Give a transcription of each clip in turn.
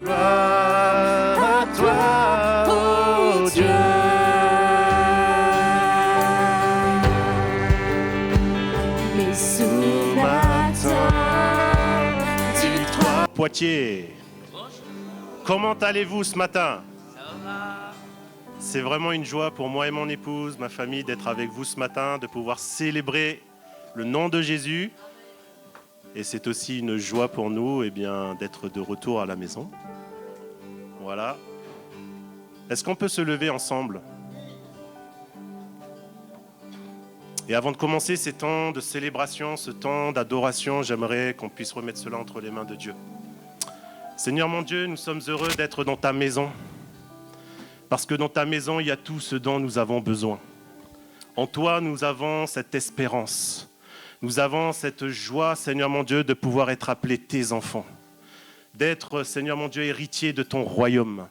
Gloire à toi, ô Dieu. Mais ce matin, dis-toi. Poitiers, comment allez-vous ce matin? C'est vraiment une joie pour moi et mon épouse, ma famille, d'être avec vous ce matin, de pouvoir célébrer le nom de Jésus. Et c'est aussi une joie pour nous d'être de retour à la maison. Voilà. Est-ce qu'on peut se lever ensemble? Et avant de commencer ces temps de célébration, ce temps d'adoration, j'aimerais qu'on puisse remettre cela entre les mains de Dieu. Seigneur mon Dieu, nous sommes heureux d'être dans ta maison. Parce que dans ta maison, il y a tout ce dont nous avons besoin. En toi, nous avons cette espérance. Nous avons cette joie, Seigneur mon Dieu, de pouvoir être appelés tes enfants. D'être, Seigneur mon Dieu, héritier de ton royaume.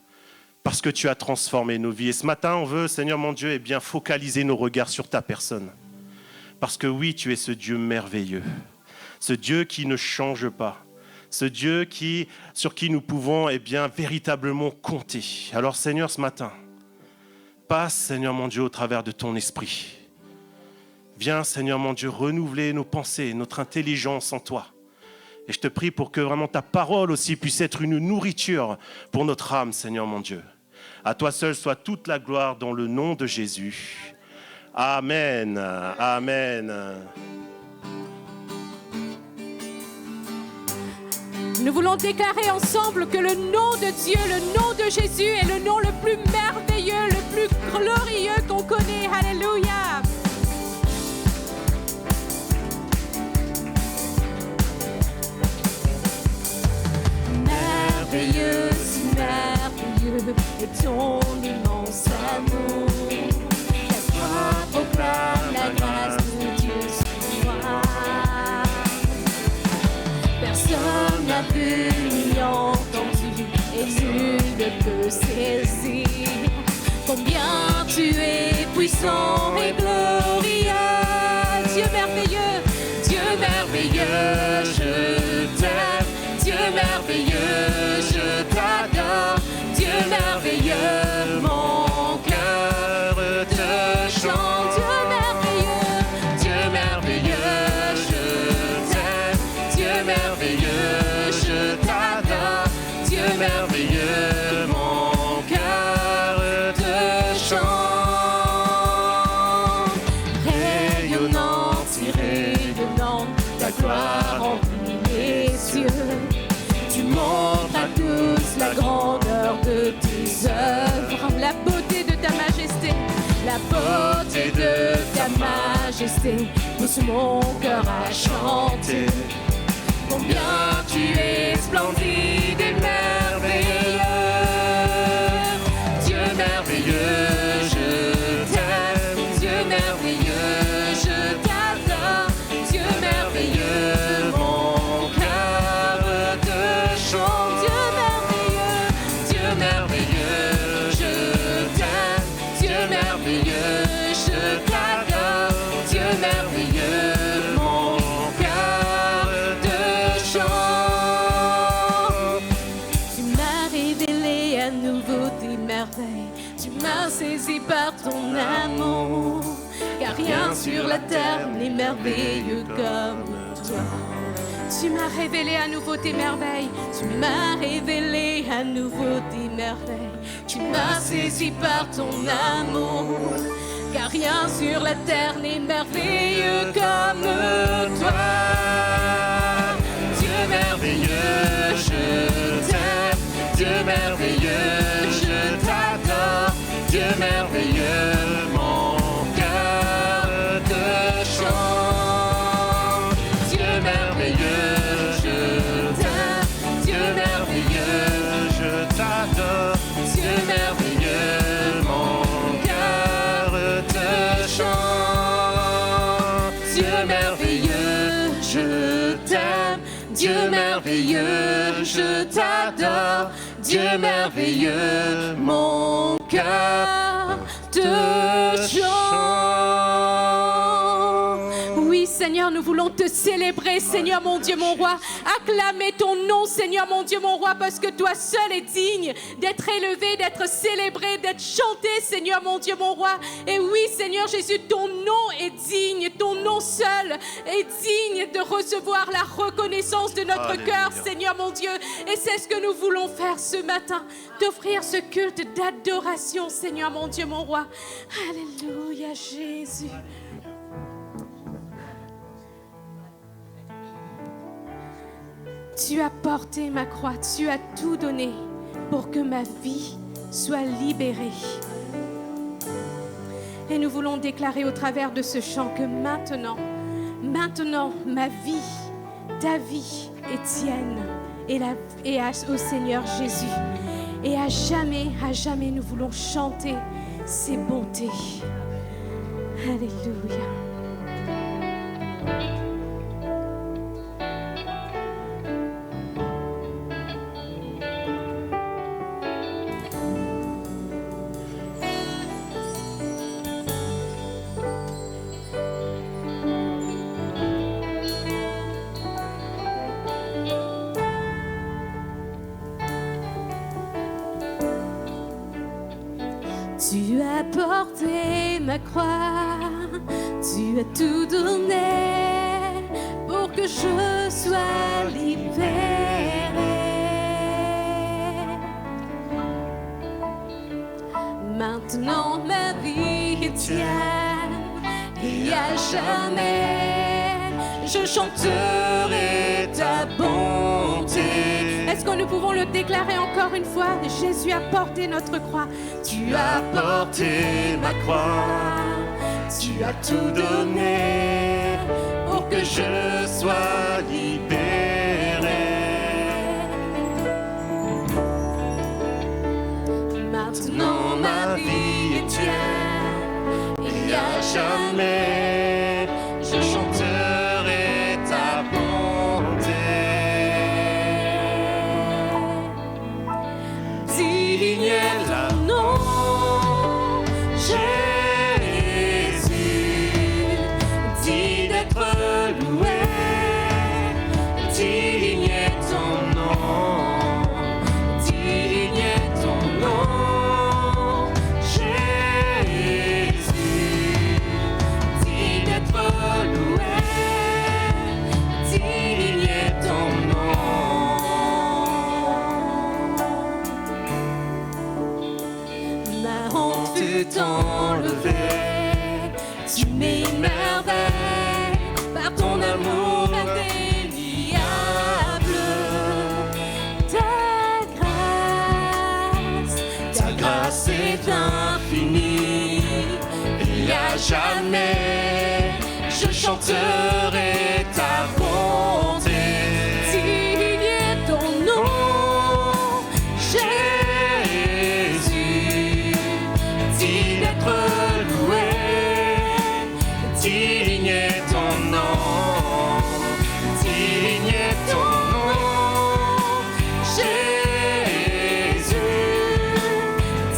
Parce que tu as transformé nos vies. Et ce matin, on veut, Seigneur mon Dieu, focaliser nos regards sur ta personne. Parce que oui, tu es ce Dieu merveilleux. Ce Dieu qui ne change pas. Ce Dieu sur qui nous pouvons véritablement compter. Alors Seigneur, ce matin, passe Seigneur mon Dieu au travers de ton esprit. Viens Seigneur mon Dieu renouveler nos pensées, notre intelligence en toi. Et je te prie pour que vraiment ta parole aussi puisse être une nourriture pour notre âme Seigneur mon Dieu. À toi seul soit toute la gloire dans le nom de Jésus. Amen. Amen. Nous voulons déclarer ensemble que le nom de Dieu, le nom de Jésus est le nom le plus merveilleux, le plus glorieux qu'on connaît. Alléluia. Merveilleux, si merveilleux est ton immense amour. La foi proclame la grâce de Dieu sur moi. Personne n'a vu ni entendu et nul ne peut saisir combien tu es puissant et glorieux. Dieu merveilleux, je t'aime. Dieu merveilleux, je t'adore. Dieu merveilleux, mon cœur te chante. Dieu merveilleux, je t'aime. Dieu merveilleux, je t'adore. Dieu merveilleux, mon cœur te chante. Rayonnante, rayonnante, ta gloire remplit les cieux. Tu montres à tous la grandeur de tes œuvres, la beauté de ta majesté, la beauté de ta majesté. Pousse mon cœur à chanter. Combien tu es splendide et merveilleux. Dieu merveilleux, je t'aime. Dieu merveilleux, je t'adore. Dieu merveilleux, mon cœur te chante. Dieu merveilleux, je t'aime. Dieu merveilleux, je t'adore. Dieu merveilleux, mon cœur te chante. Tu m'as révélé à nouveau tes merveilles. Tu m'as saisi par ton amour. Car rien sur la terre n'est merveilleux comme toi. Tu m'as révélé à nouveau tes merveilles. Tu m'as révélé à nouveau tes merveilles. Tu m'as saisi par ton amour. Car rien sur la terre n'est merveilleux comme toi. Dieu merveilleux, je t'aime. Dieu merveilleux, je t'adore. Dieu merveilleux, mon cœur te chante. Dieu merveilleux, je t'aime. Dieu merveilleux, je t'adore. Dieu merveilleux, mon cœur te chante. Dieu merveilleux, je t'aime. Dieu merveilleux, je t'adore. Dieu merveilleux, mon cœur te chante. Oui, Seigneur, nous voulons te célébrer, Seigneur mon Dieu, mon roi. Acclamer ton nom, Seigneur mon Dieu, mon roi, parce que toi seul es digne d'être élevé, d'être célébré, d'être chanté, Seigneur mon Dieu, mon roi. Et oui, Seigneur Jésus, ton nom est digne, ton nom seul est digne de recevoir la reconnaissance de notre cœur, Seigneur mon Dieu. Et c'est ce que nous voulons faire ce matin, t'offrir ce culte d'adoration, Seigneur mon Dieu, mon roi. Alléluia, Jésus. Tu as porté ma croix, tu as tout donné pour que ma vie soit libérée. Et nous voulons déclarer au travers de ce chant que maintenant, ma vie, ta vie est tienne au Seigneur Jésus. Et à jamais, nous voulons chanter ses bontés. Alléluia. Tu as porté ma croix, tu as tout donné pour que je sois libérée. Maintenant ma vie est tienne et à jamais je chanterai ta bonté. Est-ce que nous pouvons le déclarer encore une fois? Jésus a porté notre croix. Tu as porté ma croix, tu as tout donné pour que je sois libéré. Maintenant ma vie est tienne et à jamais je chanterai ta bonté. Digne est la nom, Jésus, dit d'être loué, digne est ton nom, digne est ton nom, Jésus, dit d'être loué, digne est ton nom. Ma honte fut enlevée, tu m'émerveilles par ton amour indéniable. Ta grâce est infinie, et à jamais je chanterai ta bonté. Digne est ton nom, Jésus, digne d'être loué, digne est ton nom, digne est ton nom, Jésus,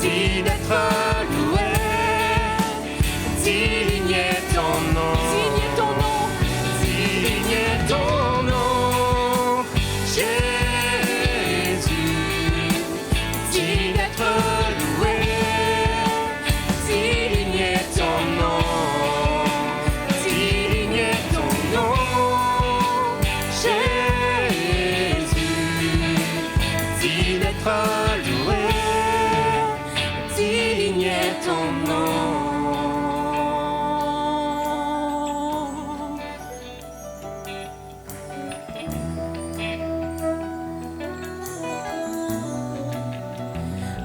digne d'être loué, digne est ton nom, digne est ton nom, digne est ton nom, Jésus, digne d'être loué, digne est ton nom, digne est ton nom, Jésus, digne d'être loué, digne est ton nom.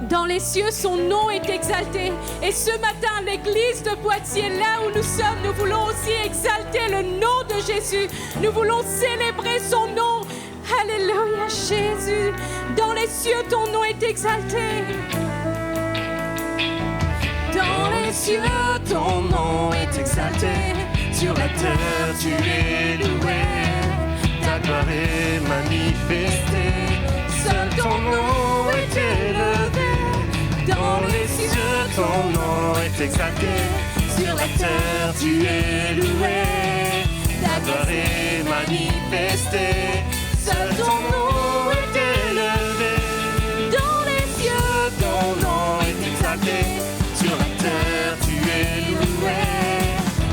Dans les cieux, son nom est exalté. Et ce matin, l'église de Poitiers, là où nous sommes, nous voulons aussi exalter le nom de Jésus. Nous voulons célébrer son nom. Alléluia, Jésus. Dans les cieux, ton nom est exalté. Dans les cieux, ton nom est exalté. Sur la terre, tu es loué, ta gloire est manifestée. Seul ton nom est élevé. Dans les cieux, ton nom est exalté. Sur la terre, tu es loué, ta gloire est manifestée. Seul ton nom est élevé. Dans les cieux, Ton nom est exalté. Sur la terre, tu es loué.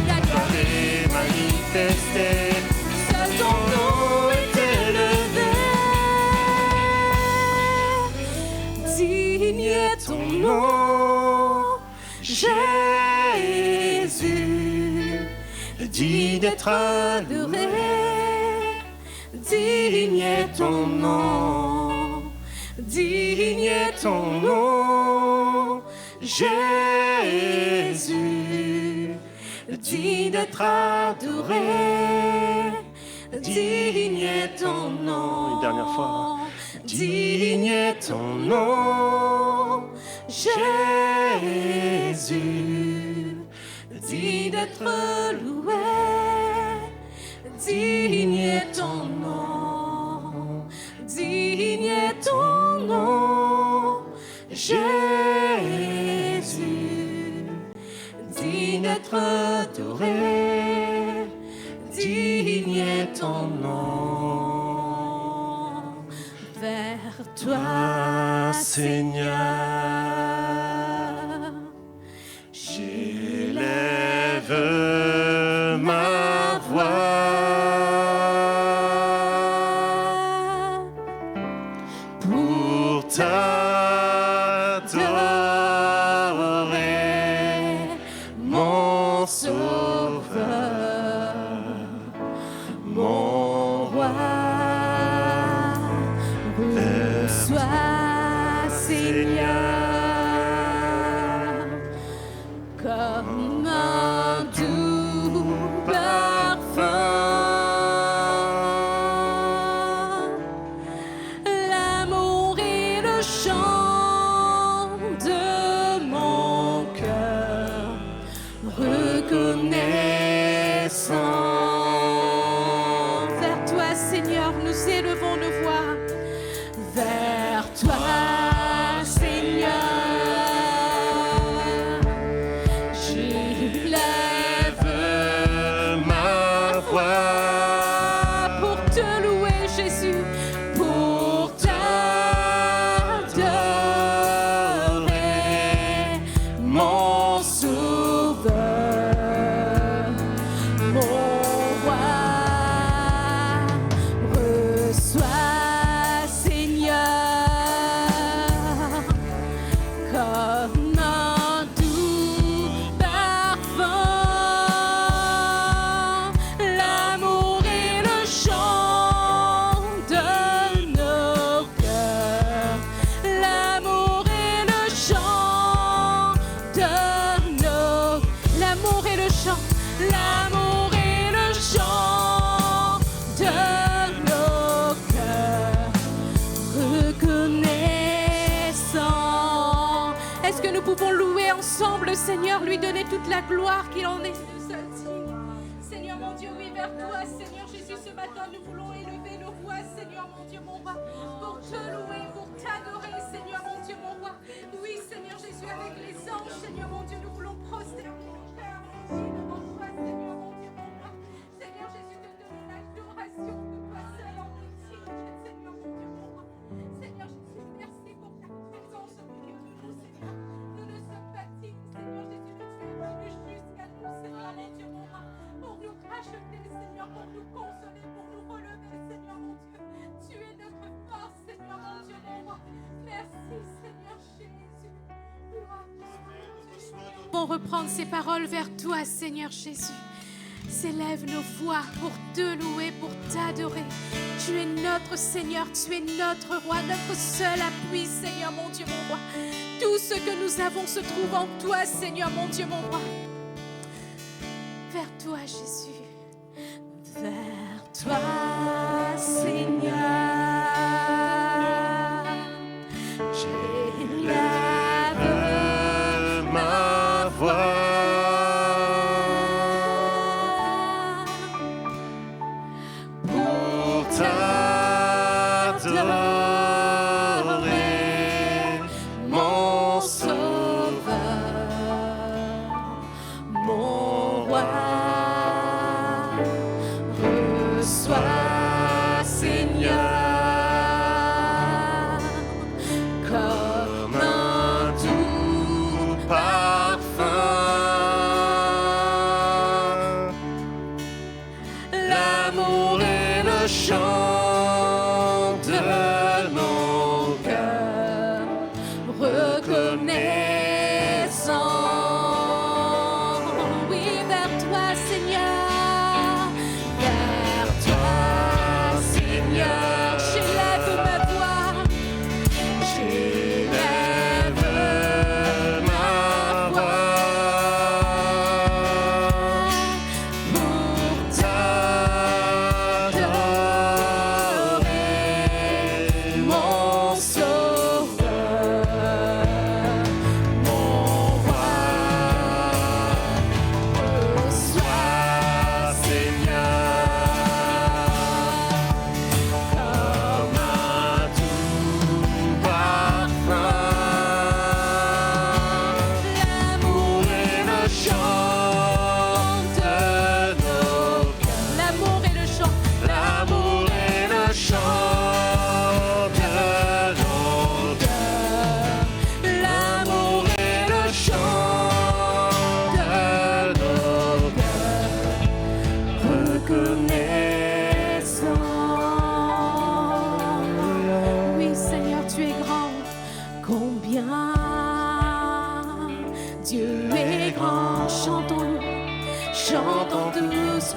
ta Gloire est manifestée. seul ton nom est élevé. Digne est ton nom, Jésus. Digne d'être adoré. Digne est ton nom, digne est ton nom, Jésus. Digne d'être adoré, digne est ton nom. Une dernière fois. Digne est ton nom, Jésus. Digne d'être loué. Digne est ton nom, digne est ton nom, Jésus. Digne d'être adoré, digne est ton nom. Vers toi, Seigneur, J'élève ma voix pour t'adorer, mon Sauveur, mon roi. reçois, Seigneur, comme un doux parfum. L'amour est le chant de mon cœur, reconnaissant. Vers toi, Seigneur, nous élevons nos voix. Vers toi, Seigneur, j'élève Ma voix pour te louer, Jésus, pour t'adorer, mon Sauveur, mon roi. Reçois, Seigneur, comme un doux parfum. L'amour est le chant de nos cœurs. L'amour est le chant de nos. L'amour est le chant. L'amour est le chant de nos cœurs. Reconnaissant. Est-ce que nous pouvons louer ensemble le Seigneur, lui donner toute la gloire qu'il en est le seul digne. Seigneur mon Dieu, oui, vers toi, Seigneur Jésus, ce matin, nous voulons élever nos voix, Seigneur mon Dieu, mon roi, pour te louer, pour t'adorer, Seigneur mon Dieu, mon roi. Oui, Seigneur Jésus, avec les anges, Seigneur mon Dieu, nous voulons prosterner nos cœurs devant toi, Seigneur mon Dieu, mon roi. Seigneur Jésus, te donner l'adoration de toi seul en digne, Seigneur mon Dieu, mon roi. Seigneur Jésus, merci pour ta présence au milieu de nous, Seigneur. Nous ne sommes pas dignes, Seigneur Jésus, mais tu es venu jusqu'à nous, Seigneur mon Dieu, mon roi, pour nous racheter, Seigneur, pour nous consoler, pour nous relever, Seigneur mon Dieu. Tu es notre force, Seigneur mon Dieu, mon roi. Merci, Seigneur Jésus. Pour reprendre ces paroles vers toi, Seigneur Jésus. S'élève nos voix pour te louer, pour t'adorer. Tu es notre Seigneur, tu es notre roi, notre seul appui, Seigneur mon Dieu, mon roi. Tout ce que nous avons se trouve en toi, Seigneur mon Dieu, mon roi. Vers toi, Jésus. Vers toi, Seigneur. J'élève ma voix pour t'adorer, mon Sauveur,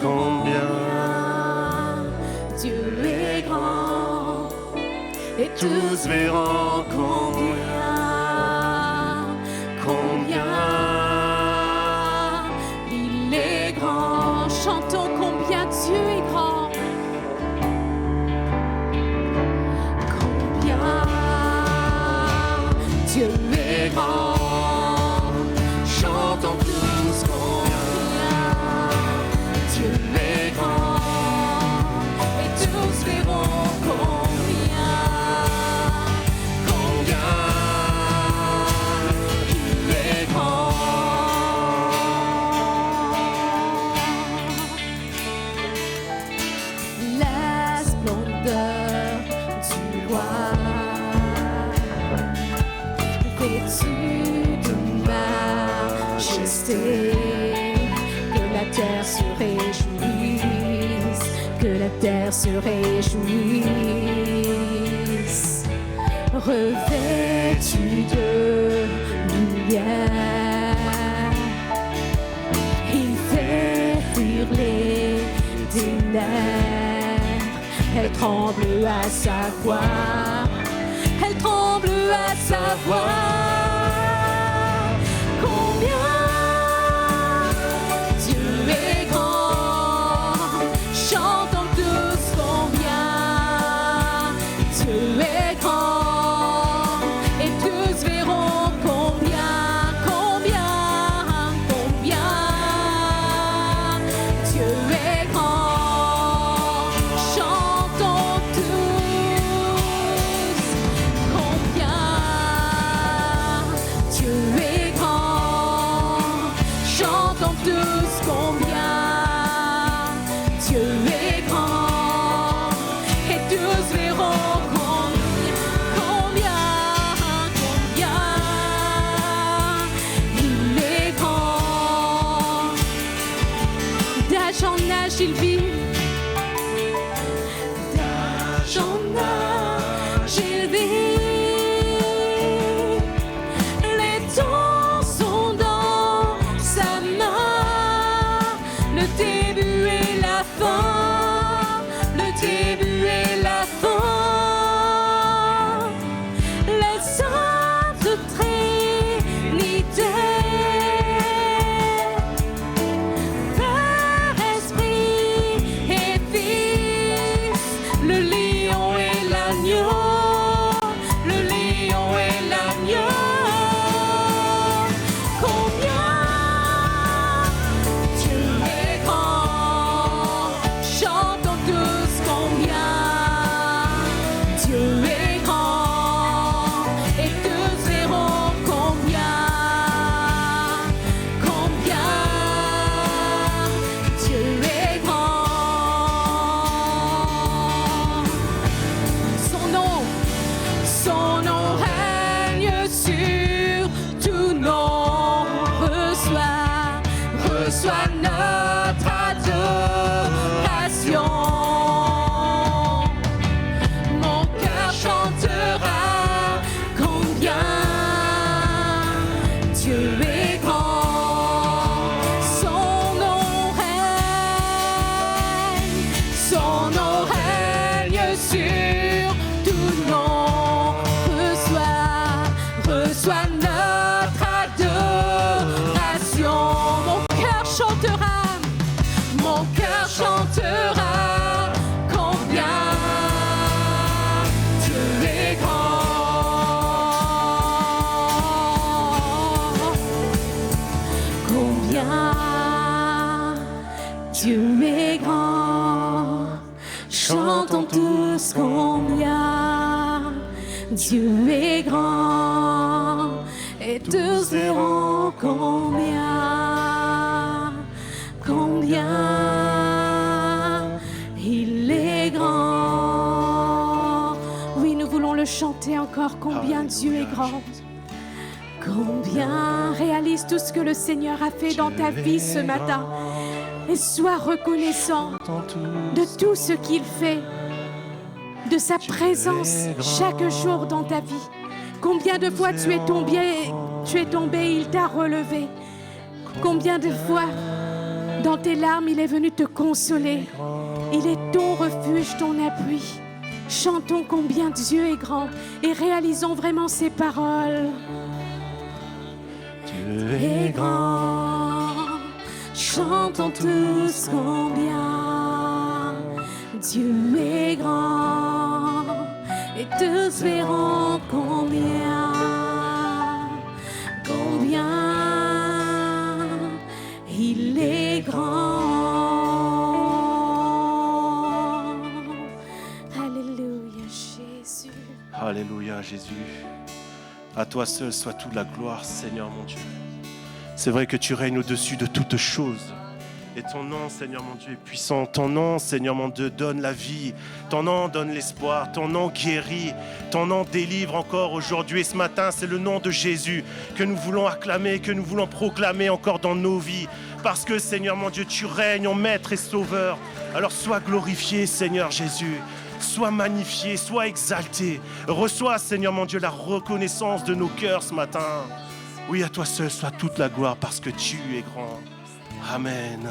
combien Dieu est grand, et tous verront combien il est grand. Chantons combien Dieu est grand. Combien Dieu est grand. chantons tous combien Dieu est grand, et tous verront combien il est grand. La splendeur du roi, vêtu de majesté, que la terre se réjouisse, que la terre se réjouisse, revêtu de lumière, il fait fuir les ténèbres, elle tremble à sa voix, elle tremble à sa voix. Combien Dieu est grand, chantons tous combien Dieu est grand, et tous verront combien Dieu est grand. Chantons tous combien Dieu est grand. Chantons tous combien Dieu est grand, et tous verront combien il est grand. D'âge en âge il vit, d'âge en âge il vit. Les temps sont dans sa main, le début et la fin, le début et la fin. Les saintes Trinité, Père, Esprit et Fils, le lion et l'agneau, le lion et l'agneau. Combien Dieu est grand, chantons tous combien Dieu est grand, et tous verront combien Dieu est grand. Son nom règne sur tout nom, reçoit notre adoration. Mon cœur chantera combien Dieu est grand. Son nom règne sur tout nom, reçoit notre adoration. Mon cœur chantera combien Dieu est grand. Combien Dieu est grand. Chantons tous combien Dieu est grand, et tous verront combien il est grand. Oui, nous voulons le chanter encore, combien Dieu est grand. Combien réalise tout ce que le Seigneur a fait dans ta vie ce matin, et sois reconnaissant de tout ce qu'il fait, de sa présence chaque jour dans ta vie. Combien de fois tu es tombé, il t'a relevé. Combien de fois Dans tes larmes, il est venu te consoler. Il est ton refuge, ton appui. Chantons combien Dieu est grand et réalisons vraiment ses paroles. Dieu est grand. Chantons tous combien Dieu est grand et tous verront combien il est grand. Alléluia Jésus. Alléluia Jésus. À toi seul soit toute la gloire, Seigneur mon Dieu. C'est vrai que tu règnes au-dessus de toutes choses. Et ton nom, Seigneur mon Dieu, est puissant. Ton nom, Seigneur mon Dieu, donne la vie. Ton nom donne l'espoir. Ton nom guérit. Ton nom délivre encore aujourd'hui. Et ce matin, c'est le nom de Jésus que nous voulons acclamer, que nous voulons proclamer encore dans nos vies. Parce que, Seigneur mon Dieu, tu règnes en Maître et Sauveur. Alors sois glorifié, Seigneur Jésus. Sois magnifié, sois exalté. Reçois, Seigneur mon Dieu, la reconnaissance de nos cœurs ce matin. Oui, à toi seul soit toute la gloire parce que tu es grand. Amen.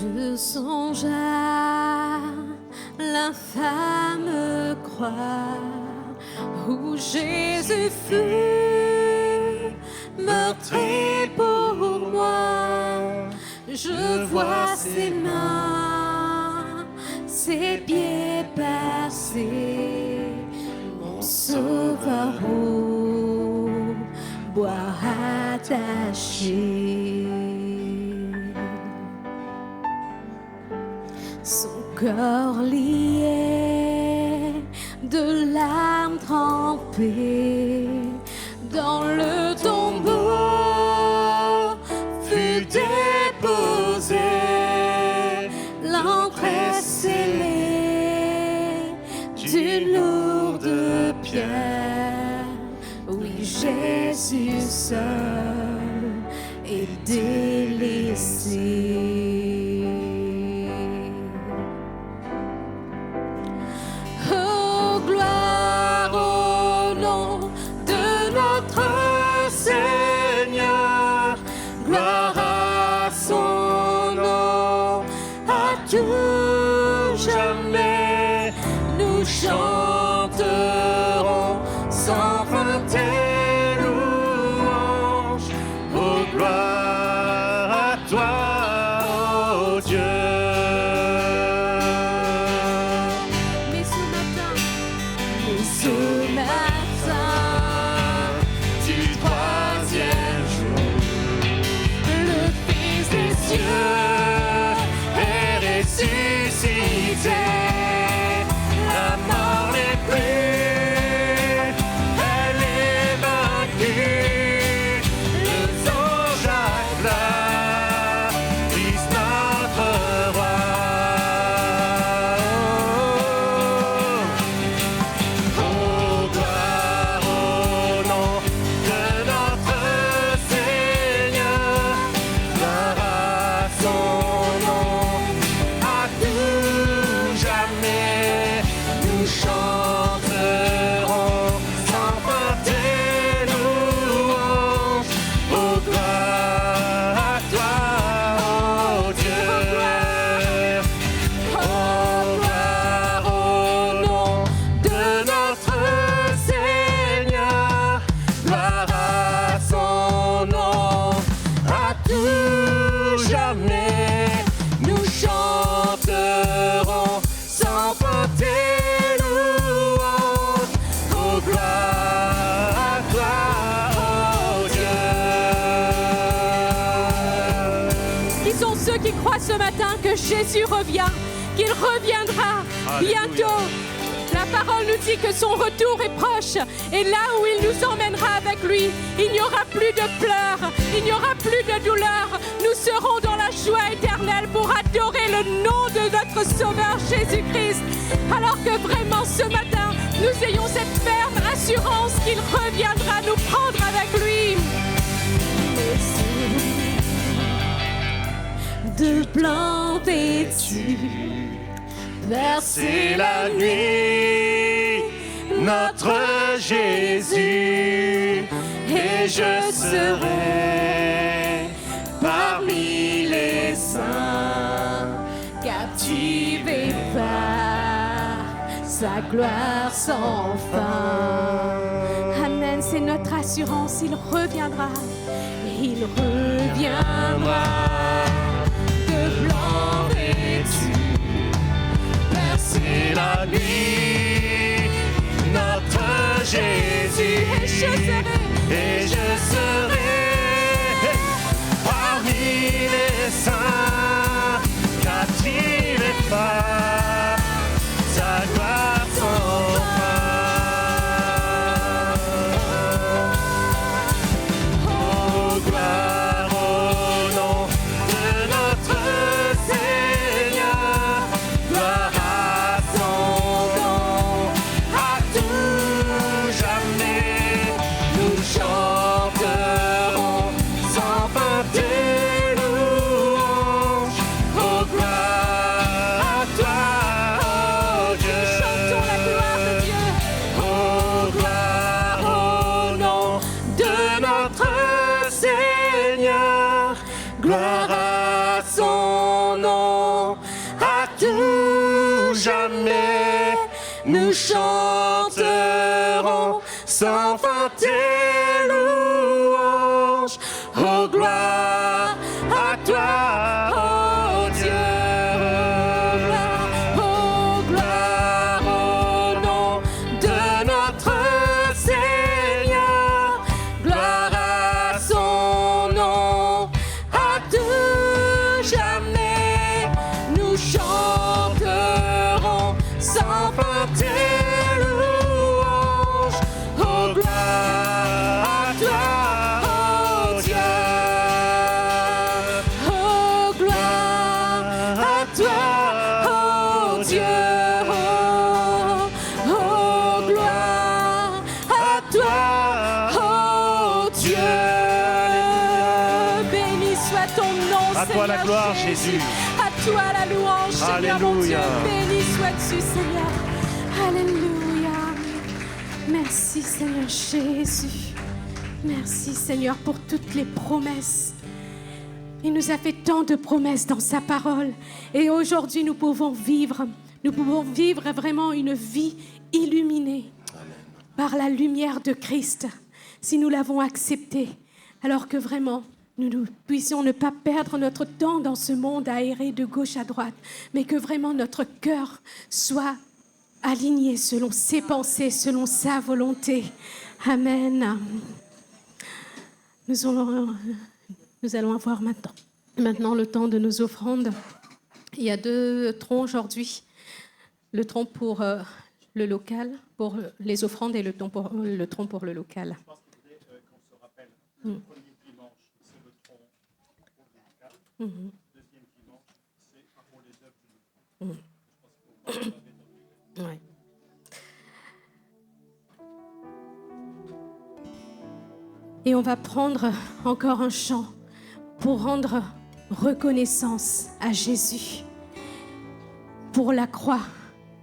Je songe à l'infâme croix où Jésus fut meurtri pour moi. Je vois ses mains, ses pieds percés, mon sauveur au bois attaché. Son corps lié, de larmes trempées, dans le tombeau fut déposé, l'entrée scellée d'une lourde pierre. Oui, Jésus seul est délaissé. Chanterons sans fin tes louanges. Oh, gloire à toi, oh Dieu. Mais ce matin, du troisième jour, le Fils des cieux est ressuscité. Ce matin que Jésus revient, qu'il reviendra bientôt. La parole nous dit que son retour est proche et là où il nous emmènera avec lui, il n'y aura plus de pleurs, il n'y aura plus de douleur. Nous serons dans la joie éternelle pour adorer le nom de notre notre Sauveur Jésus-Christ. Alors que vraiment ce matin, nous ayons cette ferme assurance qu'il reviendra nous prendre avec lui. De blanc vêtu, verser la nuit, notre Jésus, et je serai parmi les saints, captivé par sa gloire sans fin. Amen, c'est notre assurance, il reviendra, il reviendra. De blanc vêtu, verser la nuit, notre Jésus, et je serai parmi les saints, captivé par sa gloire sans fin. Oh, gloire au nom de notre Seigneur, gloire à son nom, à tout jamais, nous chanterons sans fin tes louanges. Oh, gloire à toi, oh Dieu. chantons la gloire de Dieu. Oh, gloire au nom de notre Seigneur, gloire à son nom, à tout jamais, nous chanterons sans fin tes louanges. Oh, gloire à toi, oh Dieu. Oh, gloire au nom de notre Seigneur, gloire à son nom, à tout jamais, nous chanterons sans fin tes louanges. Oh, gloire à toi, oh Dieu. Oh, gloire à toi, oh Dieu. Oh, gloire à toi, oh Dieu. Béni soit ton nom, À toi la Seigneur gloire, Jésus. À toi la louange, Seigneur mon Dieu. Alléluia. Béni sois-tu, Seigneur. Alléluia. Merci, Seigneur Jésus. Merci, Seigneur, pour toutes les promesses. Il nous a fait tant de promesses dans sa parole. Et aujourd'hui, nous pouvons vivre vraiment une vie illuminée par la lumière de Christ, si nous l'avons accepté. Alors que vraiment, nous puissions ne pas perdre notre temps dans ce monde à errer de gauche à droite, mais que vraiment notre cœur soit aligné selon ses pensées, selon sa volonté. Amen. Nous allons avoir maintenant le temps de nos offrandes. Il y a 2 troncs aujourd'hui. Le tronc pour le local, pour les offrandes, et le tronc pour le local. Je pense qu'il faudrait qu'on se rappelle. Le premier dimanche, c'est le tronc pour le local. Le deuxième dimanche, c'est pour les œuvres du local. Je pense qu'on Ouais. Et on va prendre encore un chant pour rendre reconnaissance à Jésus pour la croix,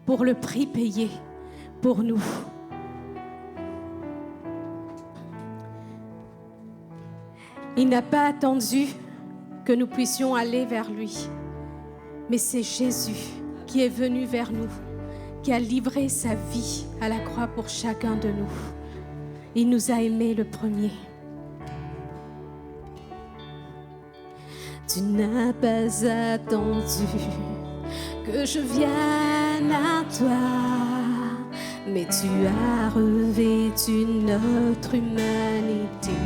pour le prix payé pour nous. Il n'a pas attendu que nous puissions aller vers lui, mais c'est Jésus qui est venu vers nous, qui a livré sa vie à la croix pour chacun de nous. Il nous a aimés le premier. Tu n'as pas attendu que je vienne à toi, mais tu as revêtu notre humanité.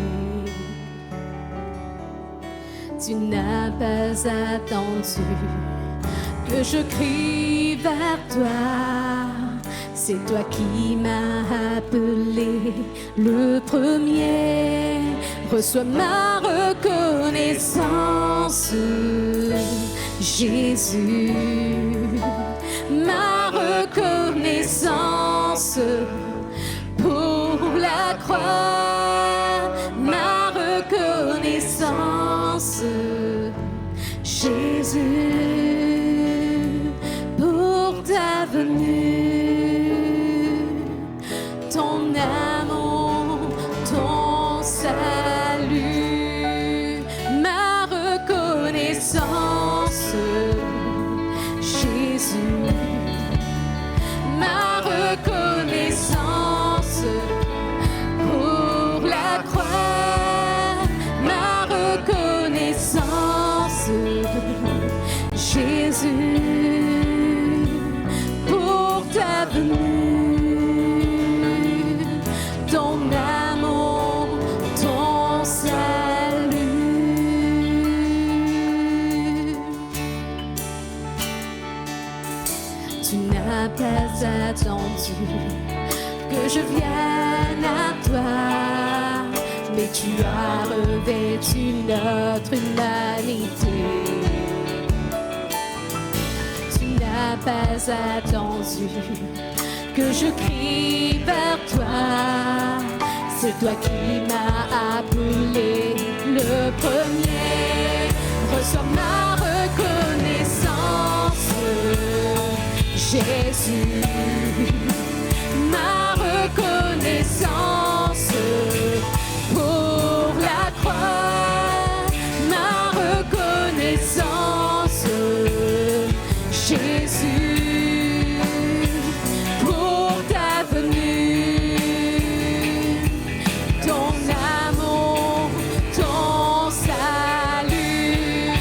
Tu n'as pas attendu que je crie vers toi. C'est toi qui m'as appelé le premier. Reçois ma reconnaissance. Jésus, ma reconnaissance pour la croix, ma reconnaissance, Jésus, pour ta venue, ton amour, ton salut, ma reconnaissance, Jésus, ma reconnaissance pour la croix, ma reconnaissance, Jésus, pour ta venue, ton amour, ton salut. Tu n'as pas attendu que je vienne à toi, mais tu as revêtu notre humanité. Tu n'as pas attendu que je crie vers toi, c'est toi qui m'as appelé le premier. Reçois ma reconnaissance, Jésus, ma reconnaissance pour la croix, ma reconnaissance, Jésus, pour ta venue, ton amour, ton salut,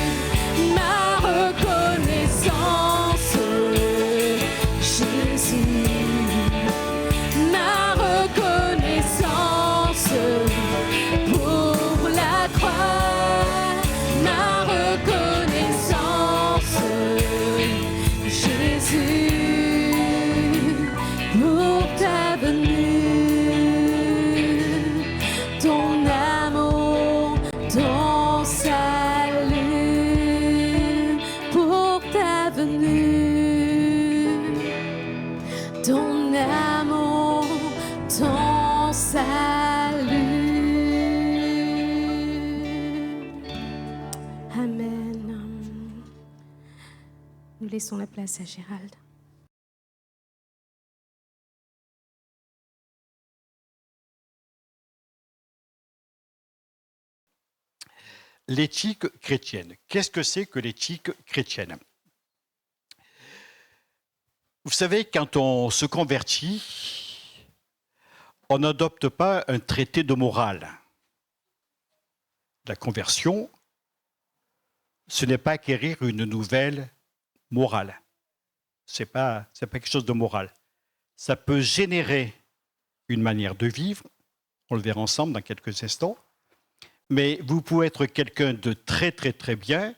ma reconnaissance, Jésus, ma reconnaissance pour la croix, ma reconnaissance, Jésus, pour ta venue, ton amour, ton salut, pour ta venue, ton amour, ton salut. Amen. Nous laissons la place à Gérald. L'éthique chrétienne. Qu'est-ce que c'est que l'éthique chrétienne? Vous savez, quand on se convertit, on n'adopte pas un traité de morale. La conversion, ce n'est pas acquérir une nouvelle morale. Ce n'est pas quelque chose de moral. Ça peut générer une manière de vivre, on le verra ensemble dans quelques instants, mais vous pouvez être quelqu'un de très très très bien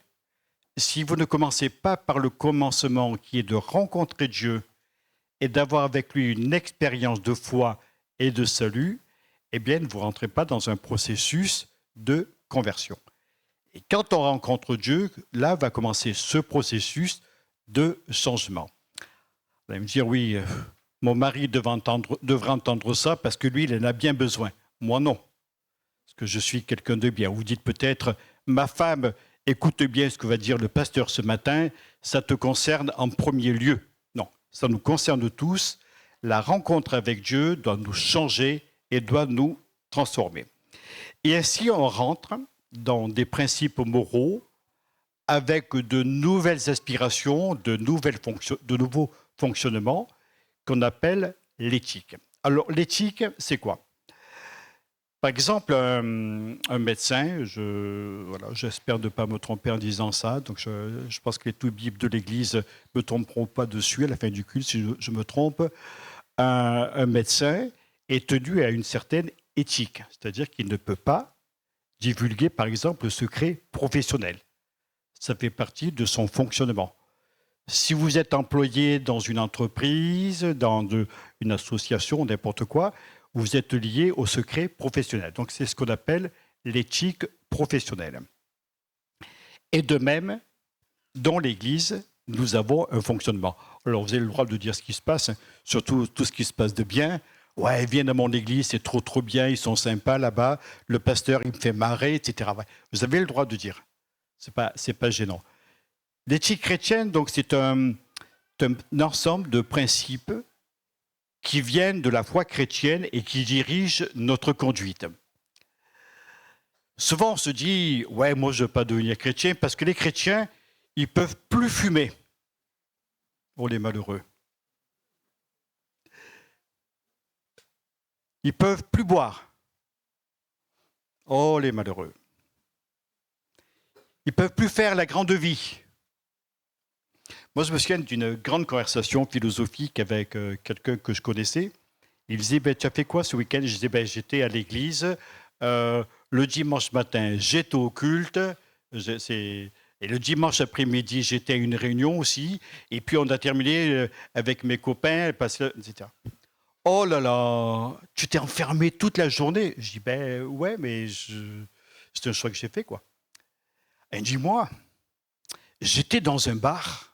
si vous ne commencez pas par le commencement qui est de rencontrer Dieu et d'avoir avec lui une expérience de foi et de salut, eh bien, vous ne rentrez pas dans un processus de conversion. Et quand on rencontre Dieu, là va commencer ce processus de changement. Vous allez me dire, oui, mon mari devra entendre ça parce que lui, il en a bien besoin. Moi, non. Parce que je suis quelqu'un de bien. Vous dites peut-être, ma femme, écoute bien ce que va dire le pasteur ce matin, ça te concerne en premier lieu. Non, ça nous concerne tous. La rencontre avec Dieu doit nous changer et doit nous transformer. Et ainsi, on rentre dans des principes moraux avec de nouvelles aspirations, de nouveaux fonctionnements qu'on appelle l'éthique. Alors, l'éthique, c'est quoi? Par exemple, un médecin, j'espère ne pas me tromper en disant ça, donc je pense que les tout bibles de l'Église ne me tromperont pas dessus à la fin du culte si je me trompe. Un médecin est tenu à une certaine éthique, c'est-à-dire qu'il ne peut pas divulguer, par exemple, le secret professionnel. Ça fait partie de son fonctionnement. Si vous êtes employé dans une entreprise, dans une association, n'importe quoi, vous êtes lié au secret professionnel. Donc, c'est ce qu'on appelle l'éthique professionnelle. Et de même, dans l'Église, nous avons un fonctionnement. Alors, vous avez le droit de dire ce qui se passe, hein, surtout tout ce qui se passe de bien. Ouais, ils viennent à mon église, c'est trop bien, ils sont sympas là-bas. Le pasteur, il me fait marrer, etc. Ouais, vous avez le droit de dire. C'est pas gênant. L'éthique chrétienne, donc, c'est un ensemble de principes qui viennent de la foi chrétienne et qui dirigent notre conduite. Souvent, on se dit, ouais, moi, je ne veux pas devenir chrétien parce que les chrétiens, ils ne peuvent plus fumer. Oh, les malheureux. Ils ne peuvent plus boire. Oh, les malheureux. Ils ne peuvent plus faire la grande vie. Moi, je me souviens d'une grande conversation philosophique avec quelqu'un que je connaissais. Il disait, tu as fait quoi ce week-end? Je disais, j'étais à l'église. Le dimanche matin, j'étais au culte. Et le dimanche après-midi, j'étais à une réunion aussi. Et puis, on a terminé avec mes copains, etc. Oh là là, tu t'es enfermé toute la journée. Je dis, ouais, mais c'est un choix que j'ai fait, quoi. Elle dit, moi, j'étais dans un bar.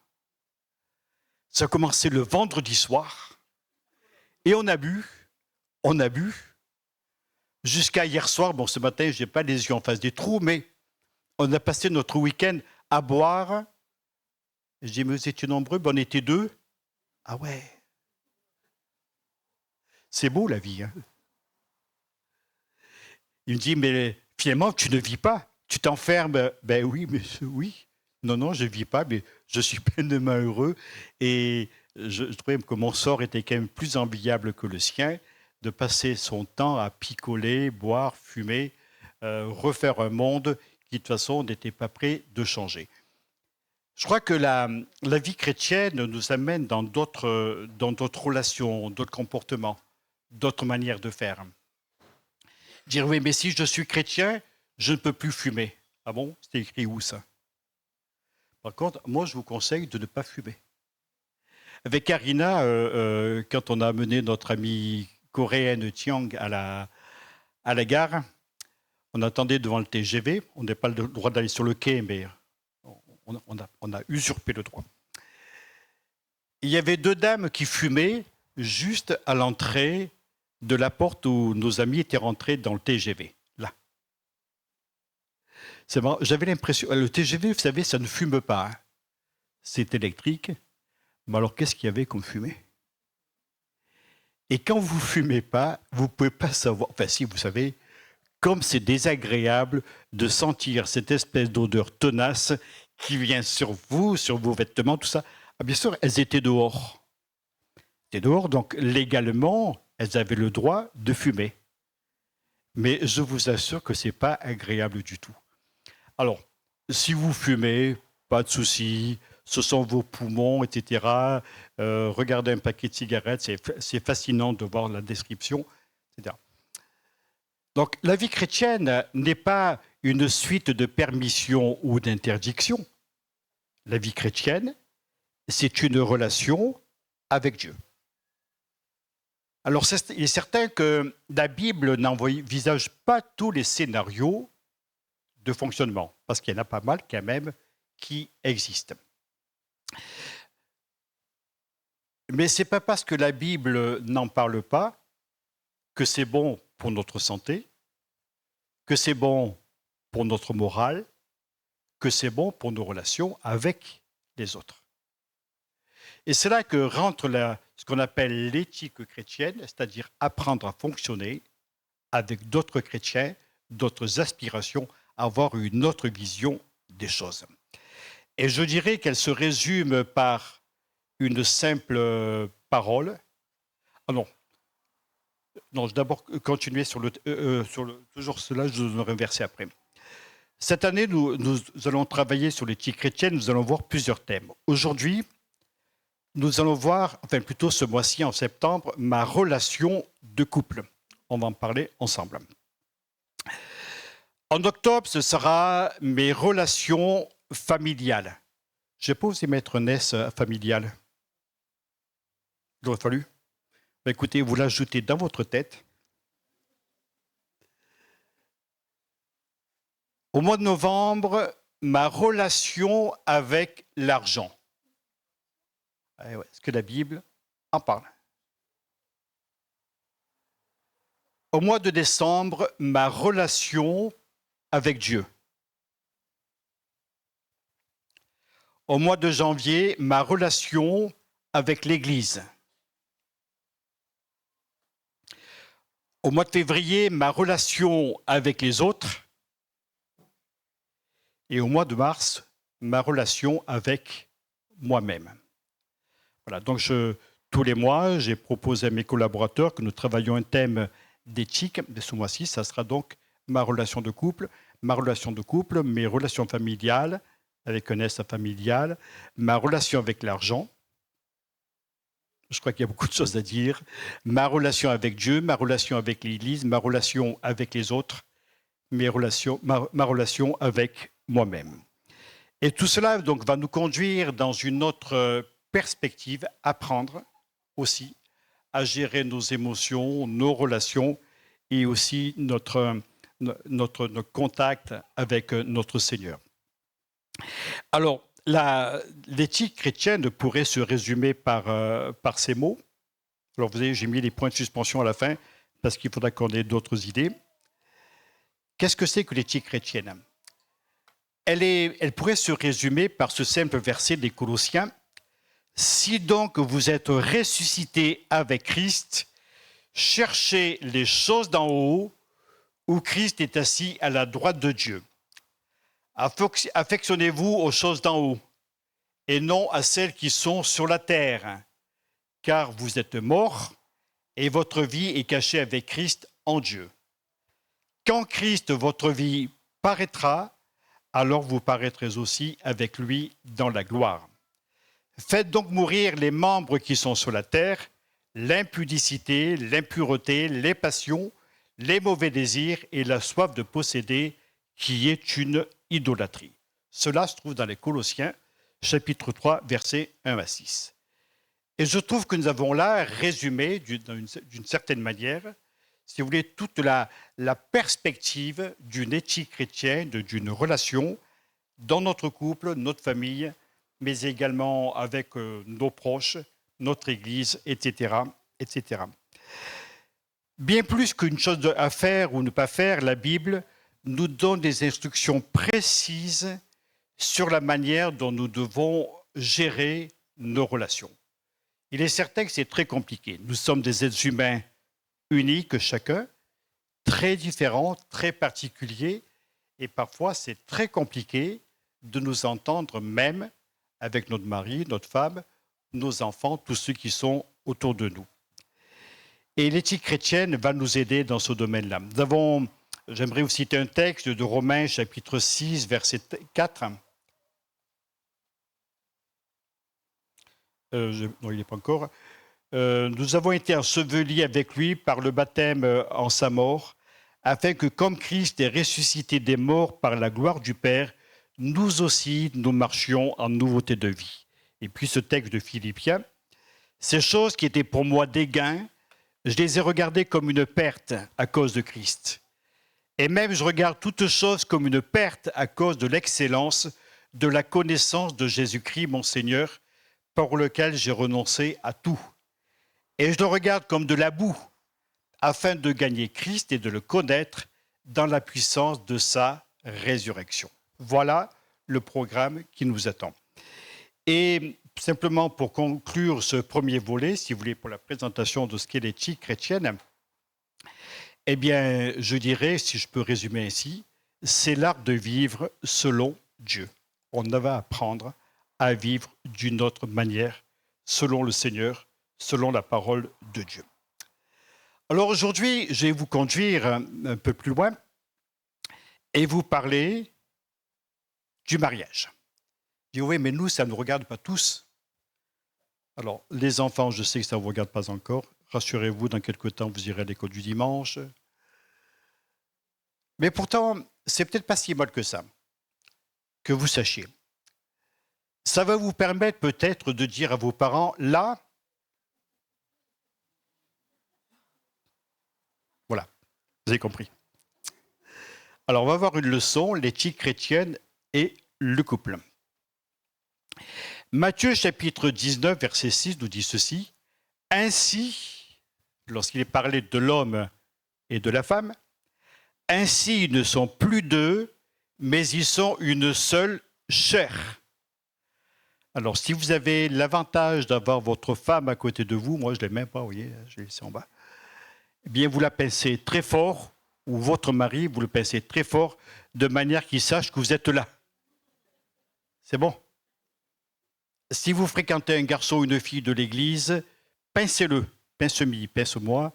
Ça a commencé le vendredi soir. Et on a bu. Jusqu'à hier soir. Bon, ce matin, je n'ai pas les yeux en face des trous, mais on a passé notre week-end à boire. Je dis, mais vous étiez nombreux, on était 2. Ah ouais. C'est beau la vie. Hein. Il me dit, mais finalement, tu ne vis pas. Tu t'enfermes. Ben oui, mais oui. Non, je ne vis pas, mais je suis pleinement heureux. Et je trouvais que mon sort était quand même plus enviable que le sien, de passer son temps à picoler, boire, fumer, refaire un monde qui, de toute façon, n'était pas prêt de changer. Je crois que la vie chrétienne nous amène dans d'autres relations, d'autres comportements, d'autres manières de faire. Dire, oui, mais si je suis chrétien, je ne peux plus fumer. Ah bon? C'est écrit où ça? Par contre, moi, je vous conseille de ne pas fumer. Avec Karina, quand on a amené notre amie coréenne Tiang à la gare, on attendait devant le TGV. On n'a pas le droit d'aller sur le quai, mais on a usurpé le droit. Il y avait 2 dames qui fumaient juste à l'entrée de la porte où nos amis étaient rentrés dans le TGV. Là. C'est marrant. J'avais l'impression... Le TGV, vous savez, ça ne fume pas. Hein. C'est électrique. Mais alors, qu'est-ce qu'il y avait comme fumée? Et quand vous ne fumez pas, vous ne pouvez pas savoir... Enfin, si, vous savez, comme c'est désagréable de sentir cette espèce d'odeur tenace qui vient sur vous, sur vos vêtements, tout ça. Ah, bien sûr, elles étaient dehors. Elles étaient dehors, donc légalement, elles avaient le droit de fumer. Mais je vous assure que ce n'est pas agréable du tout. Alors, si vous fumez, pas de souci, ce sont vos poumons, etc. Regardez un paquet de cigarettes, c'est fascinant de voir la description, etc. Donc, la vie chrétienne n'est pas une suite de permissions ou d'interdictions. La vie chrétienne, c'est une relation avec Dieu. Alors, il est certain que la Bible n'envisage pas tous les scénarios de fonctionnement, parce qu'il y en a pas mal quand même qui existent. Mais ce n'est pas parce que la Bible n'en parle pas que c'est bon pour notre santé, que c'est bon pour notre morale, que c'est bon pour nos relations avec les autres. Et c'est là que rentre ce qu'on appelle l'éthique chrétienne, c'est-à-dire apprendre à fonctionner avec d'autres chrétiens, d'autres aspirations, avoir une autre vision des choses. Et je dirais qu'elle se résume par une simple parole. Ah non, je vais d'abord continuer sur toujours cela, je vais reverser après. Cette année, nous allons travailler sur l'éthique chrétienne, nous allons voir plusieurs thèmes. Aujourd'hui, nous allons voir, enfin plutôt ce mois-ci, en septembre, ma relation de couple. On va en parler ensemble. En octobre, ce sera mes relations familiales. Je peux aussi mettre un S familial. Il aurait fallu. Écoutez, vous l'ajoutez dans votre tête. Au mois de novembre, ma relation avec l'argent. Est-ce que la Bible en parle? Au mois de décembre, ma relation avec Dieu. Au mois de janvier, ma relation avec l'Église. Au mois de février, ma relation avec les autres. Et au mois de mars, ma relation avec moi-même. Voilà, donc tous les mois, j'ai proposé à mes collaborateurs que nous travaillions un thème d'éthique. Mais ce mois-ci, ça sera donc ma relation de couple, mes relations familiales, avec un S familial, ma relation avec l'argent. Je crois qu'il y a beaucoup de choses à dire. Ma relation avec Dieu, ma relation avec l'Église, ma relation avec les autres, ma relation avec moi-même. Et tout cela donc, va nous conduire dans une autre perspective, apprendre aussi à gérer nos émotions, nos relations et aussi notre contact avec notre Seigneur. Alors, l'éthique chrétienne pourrait se résumer par ces mots. Alors, vous voyez, j'ai mis les points de suspension à la fin parce qu'il faudra qu'on ait d'autres idées. Qu'est-ce que c'est que l'éthique chrétienne? Elle pourrait se résumer par ce simple verset des Colossiens. Si donc vous êtes ressuscités avec Christ, cherchez les choses d'en haut où Christ est assis à la droite de Dieu. Affectionnez-vous aux choses d'en haut et non à celles qui sont sur la terre, car vous êtes morts et votre vie est cachée avec Christ en Dieu. Quand Christ, votre vie, paraîtra, alors vous paraîtrez aussi avec lui dans la gloire. Faites donc mourir les membres qui sont sur la terre, l'impudicité, l'impureté, les passions, les mauvais désirs et la soif de posséder, qui est une idolâtrie. Cela se trouve dans les Colossiens, chapitre 3, versets 1 à 6. Et je trouve que nous avons là résumé, d'une certaine manière, si vous voulez, toute la perspective d'une éthique chrétienne, d'une relation dans notre couple, notre famille, mais également avec nos proches, notre Église, etc., etc. Bien plus qu'une chose à faire ou ne pas faire, la Bible nous donne des instructions précises sur la manière dont nous devons gérer nos relations. Il est certain que c'est très compliqué. Nous sommes des êtres humains uniques chacun, très différents, très particuliers, et parfois c'est très compliqué de nous entendre même avec notre mari, notre femme, nos enfants, tous ceux qui sont autour de nous. Et l'éthique chrétienne va nous aider dans ce domaine-là. J'aimerais vous citer un texte de Romains, chapitre 6, verset 4. Non, il n'est pas encore. Nous avons été ensevelis avec lui par le baptême en sa mort, afin que, comme Christ est ressuscité des morts par la gloire du Père, nous aussi, nous marchions en nouveauté de vie. Et puis ce texte de Philippiens, ces choses qui étaient pour moi des gains, je les ai regardées comme une perte à cause de Christ. Et même je regarde toutes choses comme une perte à cause de l'excellence de la connaissance de Jésus-Christ, mon Seigneur, pour lequel j'ai renoncé à tout. Et je le regarde comme de la boue, afin de gagner Christ et de le connaître dans la puissance de sa résurrection. Voilà le programme qui nous attend. Et simplement pour conclure ce premier volet, si vous voulez, pour la présentation de ce qu'est l'éthique chrétienne, eh bien, je dirais, si je peux résumer ainsi, c'est l'art de vivre selon Dieu. On va apprendre à vivre d'une autre manière, selon le Seigneur, selon la parole de Dieu. Alors aujourd'hui, je vais vous conduire un peu plus loin et vous parler du mariage. Je dis, oui, mais nous, ça ne nous regarde pas tous. Alors, les enfants, je sais que ça ne vous regarde pas encore. Rassurez-vous, dans quelques temps, vous irez à l'école du dimanche. Mais pourtant, c'est peut-être pas si mal que ça, que vous sachiez. Ça va vous permettre peut-être de dire à vos parents, là, voilà, vous avez compris. Alors, on va voir une leçon, l'éthique chrétienne et le couple. Matthieu chapitre 19, verset 6 nous dit ceci. Ainsi, lorsqu'il est parlé de l'homme et de la femme, ainsi ils ne sont plus deux, mais ils sont une seule chair. Alors, si vous avez l'avantage d'avoir votre femme à côté de vous, moi je ne l'ai même pas, vous voyez, je l'ai laissé en bas, eh bien vous la pincez très fort, ou votre mari, vous le pincez très fort, de manière qu'il sache que vous êtes là. C'est bon. Si vous fréquentez un garçon ou une fille de l'église, pincez-le, pince-mi, pince-moi,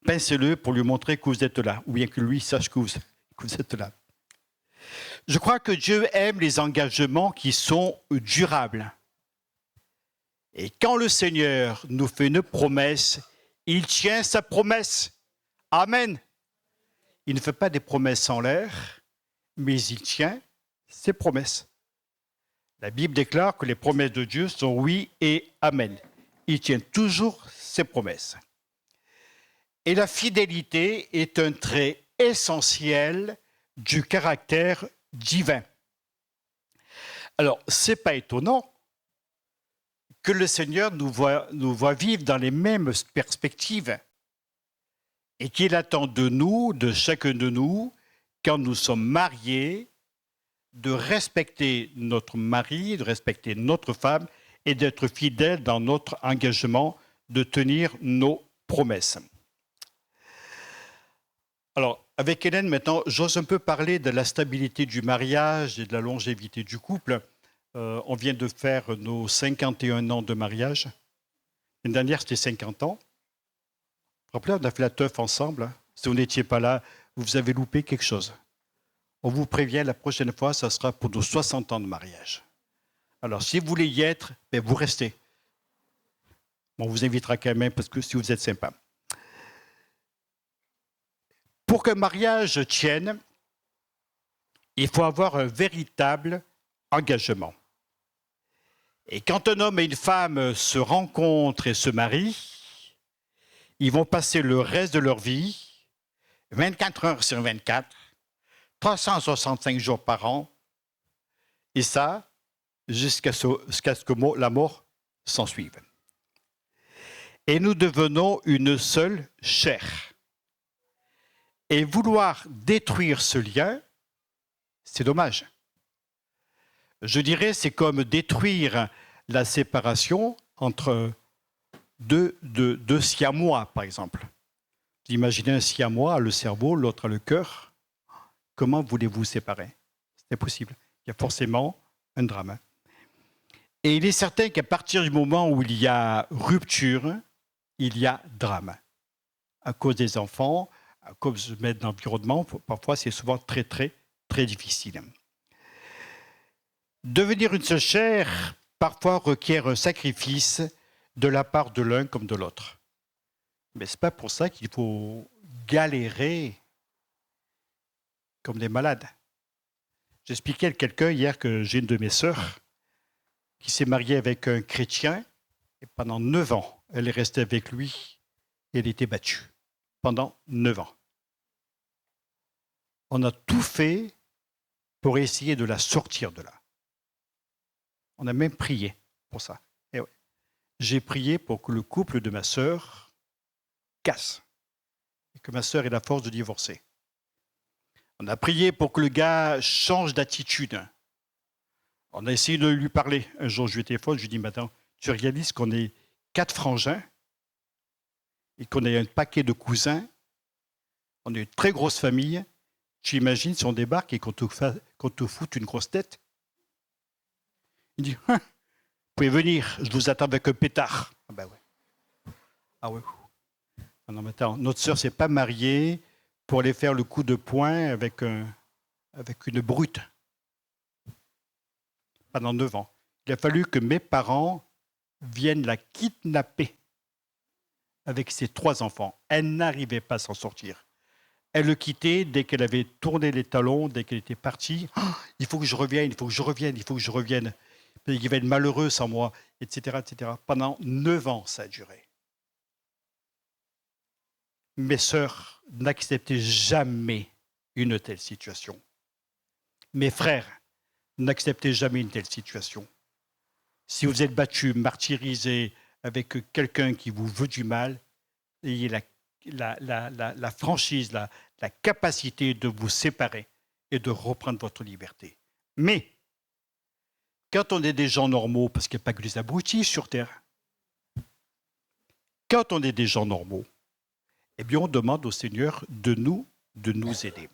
pincez-le pour lui montrer que vous êtes là, ou bien que lui sache que vous êtes là. Je crois que Dieu aime les engagements qui sont durables. Et quand le Seigneur nous fait une promesse, il tient sa promesse. Amen. Il ne fait pas des promesses en l'air, mais il tient ses promesses. La Bible déclare que les promesses de Dieu sont oui et amen. Il tient toujours ses promesses. Et la fidélité est un trait essentiel du caractère divin. Alors, ce n'est pas étonnant que le Seigneur nous voit vivre dans les mêmes perspectives et qu'il attend de nous, de chacun de nous, quand nous sommes mariés, de respecter notre mari, de respecter notre femme et d'être fidèles dans notre engagement, de tenir nos promesses. Alors, avec Hélène, maintenant, j'ose un peu parler de la stabilité du mariage et de la longévité du couple. On vient de faire nos 51 ans de mariage. L'année dernière, c'était 50 ans. Vous vous rappelez, on a fait la teuf ensemble. Si vous n'étiez pas là, vous avez loupé quelque chose. On vous prévient, la prochaine fois, ça sera pour nos 60 ans de mariage. Alors, si vous voulez y être, ben vous restez. On vous invitera quand même, parce que si vous êtes sympa. Pour qu'un mariage tienne, il faut avoir un véritable engagement. Et quand un homme et une femme se rencontrent et se marient, ils vont passer le reste de leur vie, 24 heures sur 24, 365 jours par an, et ça, jusqu'à ce que la mort s'en suive. Et nous devenons une seule chair. Et vouloir détruire ce lien, c'est dommage. Je dirais, c'est comme détruire la séparation entre deux siamois, par exemple. Vous imaginez un siamois a le cerveau, l'autre a le cœur. Comment voulez-vous séparer? C'est impossible. Il y a forcément un drame. Et il est certain qu'à partir du moment où il y a rupture, il y a drame. À cause des enfants, à cause de l'environnement, parfois c'est souvent très, très, très difficile. Devenir une seule chair, parfois requiert un sacrifice de la part de l'un comme de l'autre. Mais ce n'est pas pour ça qu'il faut galérer comme des malades. J'expliquais à quelqu'un hier que j'ai une de mes sœurs qui s'est mariée avec un chrétien et pendant 9 ans, elle est restée avec lui et elle était battue. Pendant 9 ans. On a tout fait pour essayer de la sortir de là. On a même prié pour ça. Et ouais. J'ai prié pour que le couple de ma sœur casse et que ma sœur ait la force de divorcer. On a prié pour que le gars change d'attitude. On a essayé de lui parler. Un jour, je lui ai téléphone, je lui ai dit, maintenant, tu réalises qu'on est 4 frangins et qu'on a un paquet de cousins. On est une très grosse famille. Tu imagines si on débarque et qu'on te foute une grosse tête? Il dit, vous pouvez venir, je vous attends avec un pétard. Ah ben ouais. Ah ouais. Ah non, mais attends, notre sœur ne s'est pas mariée pour aller faire le coup de poing avec une brute. Pendant 9 ans. Il a fallu que mes parents viennent la kidnapper avec ses 3 enfants. Elle n'arrivait pas à s'en sortir. Elle le quittait dès qu'elle avait tourné les talons, dès qu'elle était partie. Oh, il faut que je revienne, il faut que je revienne, il faut que je revienne. Il va être malheureux sans moi, etc., etc. Pendant 9 ans, ça a duré. Mes sœurs n'acceptaient jamais une telle situation. Mes frères N'acceptez jamais une telle situation. Si vous êtes battu, martyrisé avec quelqu'un qui vous veut du mal, ayez la franchise, la capacité de vous séparer et de reprendre votre liberté. Mais, quand on est des gens normaux, parce qu'il n'y a pas que les abrutis sur Terre, quand on est des gens normaux, eh bien, on demande au Seigneur de nous aider.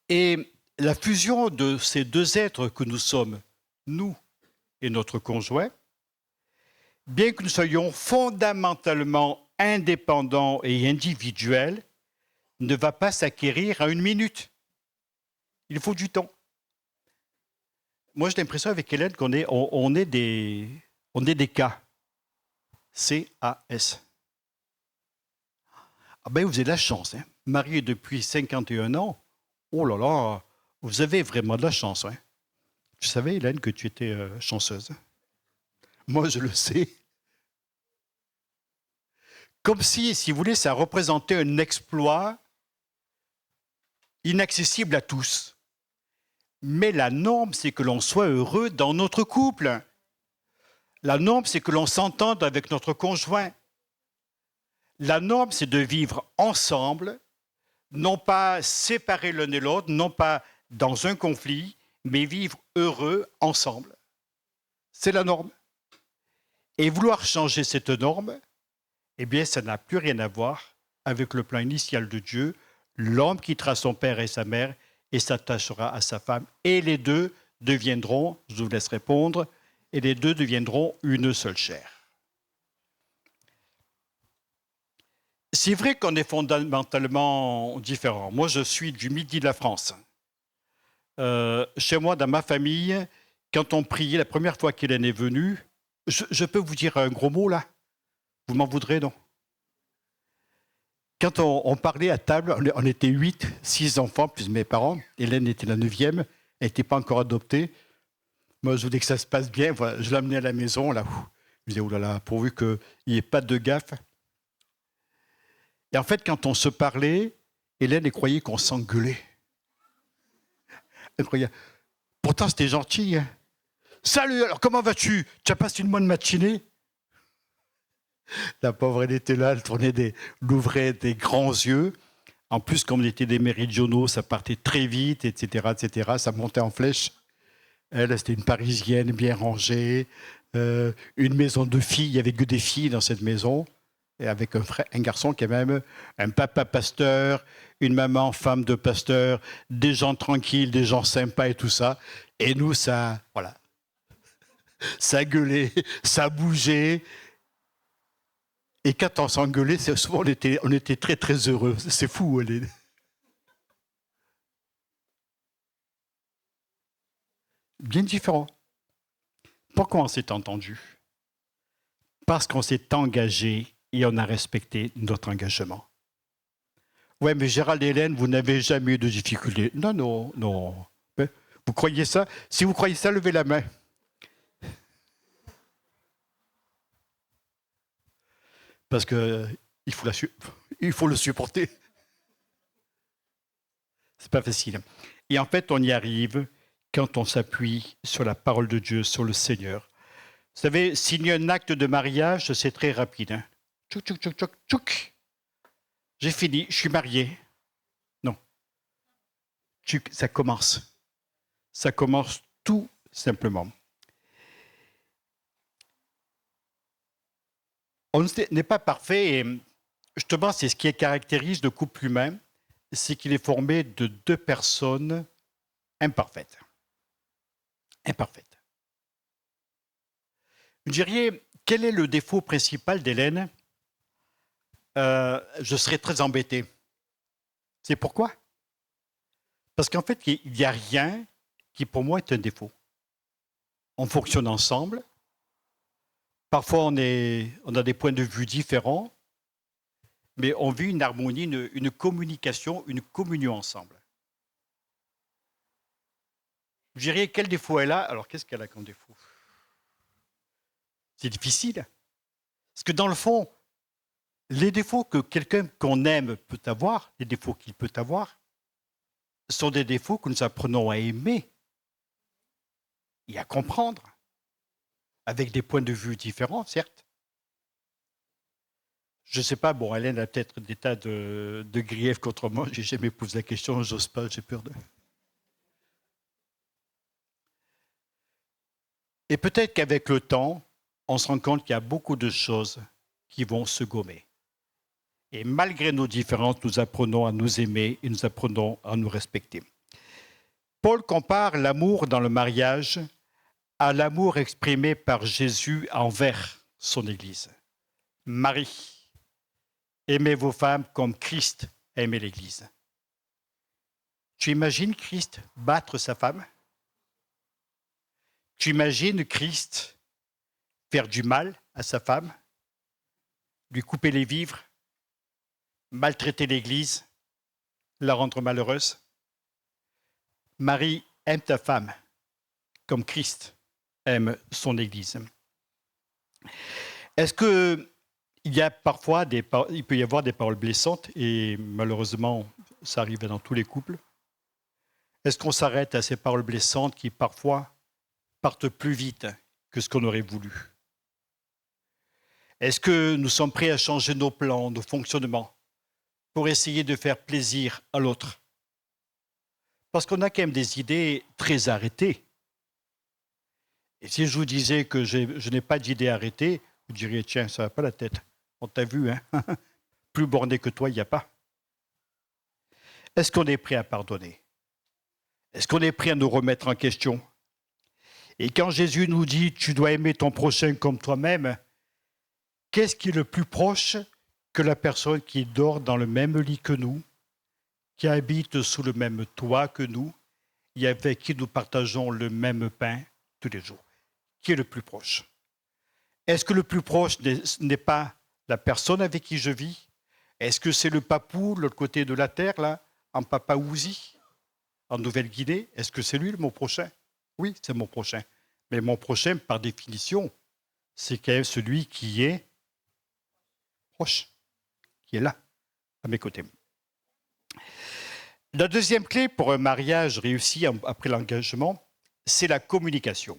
Et la fusion de ces deux êtres que nous sommes, nous et notre conjoint, bien que nous soyons fondamentalement indépendants et individuels, ne va pas s'acquérir à une minute. Il faut du temps. Moi, j'ai l'impression avec Hélène qu'on est des cas. C-A-S. Ah ben, vous avez de la chance. Hein. Marié depuis 51 ans, oh là là, vous avez vraiment de la chance. Hein. Je savais, Hélène, que tu étais chanceuse. Moi, je le sais. Comme si vous voulez, ça représentait un exploit inaccessible à tous. Mais la norme, c'est que l'on soit heureux dans notre couple. La norme, c'est que l'on s'entende avec notre conjoint. La norme, c'est de vivre ensemble, non pas séparés l'un et l'autre, non pas dans un conflit, mais vivre heureux ensemble. C'est la norme. Et vouloir changer cette norme, eh bien, ça n'a plus rien à voir avec le plan initial de Dieu. L'homme quittera son père et sa mère et s'attachera à sa femme. Et les deux deviendront, je vous laisse répondre, et les deux deviendront une seule chair. C'est vrai qu'on est fondamentalement différents. Moi, je suis du midi de la France. Chez moi, dans ma famille, quand on priait, la première fois qu'Hélène est venue, je peux vous dire un gros mot là? Vous m'en voudrez, non? Quand on parlait à table, on était 8, 6 enfants, plus mes parents. Hélène était la 9e, elle n'était pas encore adoptée. Moi, je voulais que ça se passe bien. Voilà, je l'amenais à la maison. Là, je disais, oh là là, pourvu qu'il n'y ait pas de gaffe. Et en fait, quand on se parlait, Hélène elle croyait qu'on s'engueulait. Elle croyait. Pourtant, c'était gentil. Hein. Salut, alors comment vas-tu? Tu as passé une bonne matinée? La pauvre, elle était là, elle ouvrait des grands yeux. En plus, comme on était des méridionaux, ça partait très vite, etc., etc. Ça montait en flèche. Elle, c'était une Parisienne bien rangée. Une maison de filles, il n'y avait que des filles dans cette maison. Et avec un garçon qui avait même un papa pasteur, une maman femme de pasteur, des gens tranquilles, des gens sympas et tout ça. Et nous, ça, voilà. Ça gueulait, ça bougeait. Et quand on s'engueulait, souvent on était très très heureux. C'est fou, elle est... Bien différent. Pourquoi on s'est entendu? Parce qu'on s'est engagé et on a respecté notre engagement. Ouais, mais Gérald et Hélène, vous n'avez jamais eu de difficultés. Non, non, non. Vous croyez ça? Si vous croyez ça, levez la main. Parce qu'il faut le supporter. C'est pas facile. Et en fait, on y arrive quand on s'appuie sur la parole de Dieu, sur le Seigneur. Vous savez, signer un acte de mariage, c'est très rapide. Hein. Tchouk, tchouk, tchouk, tchouk, tchouk. J'ai fini, je suis marié. Non. Ça commence. Ça commence tout simplement. On n'est pas parfait et justement, c'est ce qui caractérise le couple humain, c'est qu'il est formé de deux personnes imparfaites. Imparfaites. Vous diriez, quel est le défaut principal d'Hélène? Je serais très embêté. C'est pourquoi? Parce qu'en fait, il n'y a rien qui pour moi est un défaut. On fonctionne ensemble. Parfois, on a des points de vue différents, mais on vit une harmonie, une communication, une communion ensemble. Je dirais, quel défaut elle a? Alors, qu'est-ce qu'elle a comme défaut? C'est difficile. Parce que dans le fond, les défauts que quelqu'un qu'on aime peut avoir, les défauts qu'il peut avoir, sont des défauts que nous apprenons à aimer et à comprendre, avec des points de vue différents, certes. Je ne sais pas, bon, Hélène a peut-être des tas de griefs contre moi, j'ai jamais posé la question, j'ose pas, j'ai peur de... Et peut-être qu'avec le temps, on se rend compte qu'il y a beaucoup de choses qui vont se gommer. Et malgré nos différences, nous apprenons à nous aimer et nous apprenons à nous respecter. Paul compare l'amour dans le mariage à l'amour exprimé par Jésus envers son Église. Marie, aimez vos femmes comme Christ a aimé l'Église. Tu imagines Christ battre sa femme? Tu imagines Christ faire du mal à sa femme, lui couper les vivres, maltraiter l'Église, la rendre malheureuse? Marie, aime ta femme comme Christ aime son Église. Est-ce qu'il y a parfois il peut y avoir des paroles blessantes et malheureusement, ça arrive dans tous les couples? Est-ce qu'on s'arrête à ces paroles blessantes qui parfois partent plus vite que ce qu'on aurait voulu? Est-ce que nous sommes prêts à changer nos plans, nos fonctionnements pour essayer de faire plaisir à l'autre? Parce qu'on a quand même des idées très arrêtées. Et si je vous disais que je n'ai pas d'idées arrêtées, vous diriez, tiens, ça ne va pas la tête. On t'a vu, hein? Plus borné que toi, il n'y a pas. Est-ce qu'on est prêt à pardonner? Est-ce qu'on est prêt à nous remettre en question? Et quand Jésus nous dit, tu dois aimer ton prochain comme toi-même, qu'est-ce qui est le plus proche que la personne qui dort dans le même lit que nous, qui habite sous le même toit que nous, et avec qui nous partageons le même pain tous les jours? Qui est le plus proche? Est-ce que le plus proche n'est pas la personne avec qui je vis? Est-ce que c'est le papou, de l'autre côté de la terre, là, en Papouasie, en Nouvelle-Guinée? Est-ce que c'est lui, mon prochain? Oui, c'est mon prochain. Mais mon prochain, par définition, c'est quand même celui qui est proche, qui est là, à mes côtés. La deuxième clé pour un mariage réussi après l'engagement, c'est la communication.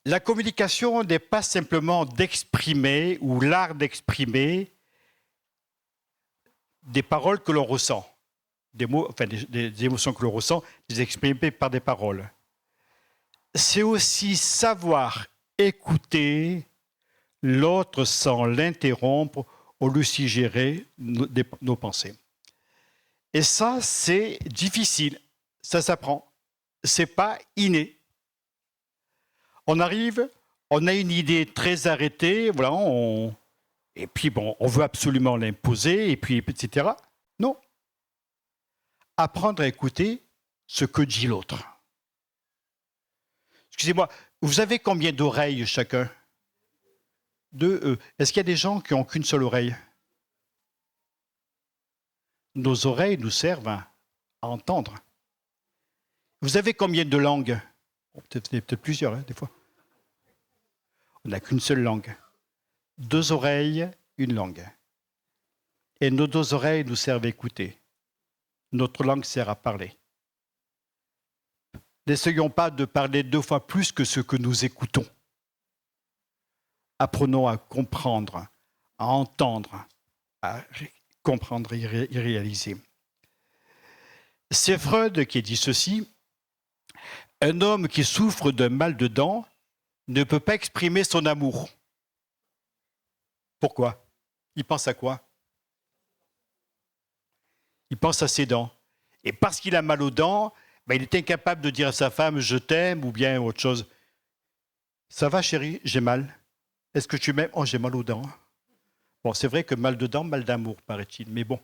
La communication n'est pas simplement d'exprimer ou l'art d'exprimer des paroles que l'on ressent, des mots, enfin des émotions que l'on ressent, les exprimer par des paroles. C'est aussi savoir écouter l'autre sans l'interrompre ou lui suggérer nos pensées. Et ça, c'est difficile, ça s'apprend, c'est pas inné. On arrive, on a une idée très arrêtée, voilà, et puis bon, on veut absolument l'imposer, et puis etc. Non. Apprendre à écouter ce que dit l'autre. Excusez-moi, vous avez combien d'oreilles chacun? Deux. Est-ce qu'il y a des gens qui n'ont qu'une seule oreille? Nos oreilles nous servent à entendre. Vous avez combien de langues? Peut-être plusieurs, hein, des fois. On n'a qu'une seule langue. 2 oreilles, une langue. Et nos 2 oreilles nous servent à écouter. Notre langue sert à parler. N'essayons pas de parler 2 fois plus que ce que nous écoutons. Apprenons à comprendre, à entendre, à comprendre et réaliser. C'est Freud qui dit ceci. Un homme qui souffre d'un mal de dents ne peut pas exprimer son amour. Pourquoi? Il pense à quoi? Il pense à ses dents. Et parce qu'il a mal aux dents, il est incapable de dire à sa femme « je t'aime » ou bien autre chose. « Ça va chérie, j'ai mal. Est-ce que tu m'aimes? Oh, j'ai mal aux dents. » Bon, c'est vrai que mal de dents, mal d'amour, paraît-il, mais bon.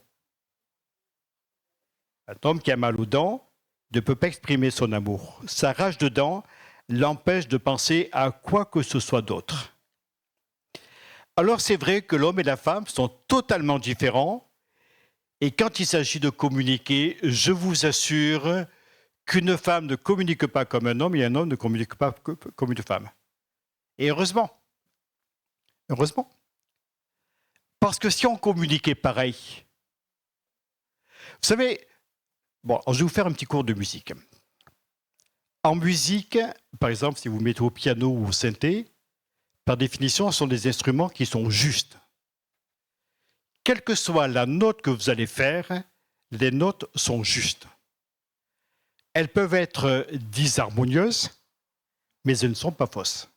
Un homme qui a mal aux dents ne peut pas exprimer son amour. Sa rage de dents l'empêche de penser à quoi que ce soit d'autre. Alors c'est vrai que l'homme et la femme sont totalement différents, et quand il s'agit de communiquer, je vous assure qu'une femme ne communique pas comme un homme et un homme ne communique pas comme une femme. Et heureusement. Heureusement. Parce que si on communiquait pareil, vous savez, bon, je vais vous faire un petit cours de musique. En musique, par exemple, si vous mettez au piano ou au synthé, par définition, ce sont des instruments qui sont justes. Quelle que soit la note que vous allez faire, les notes sont justes. Elles peuvent être disharmonieuses, mais elles ne sont pas fausses.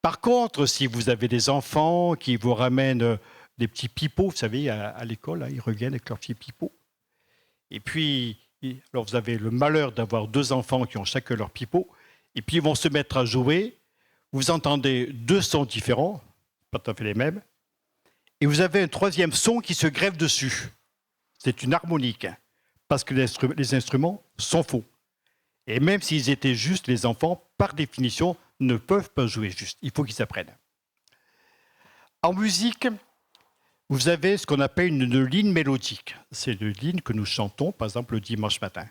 Par contre, si vous avez des enfants qui vous ramènent des petits pipeaux, vous savez, à l'école, ils reviennent avec leurs petits pipeaux. Et puis, alors vous avez le malheur d'avoir 2 enfants qui ont chacun leur pipeau, et puis ils vont se mettre à jouer. Vous entendez 2 sons différents, pas tout à fait les mêmes, et vous avez un 3e son qui se greffe dessus. C'est une harmonique, parce que les instruments sont faux. Et même s'ils étaient justes, les enfants, par définition, ne peuvent pas jouer juste. Il faut qu'ils apprennent. En musique, vous avez ce qu'on appelle une ligne mélodique. C'est une ligne que nous chantons, par exemple, le dimanche matin.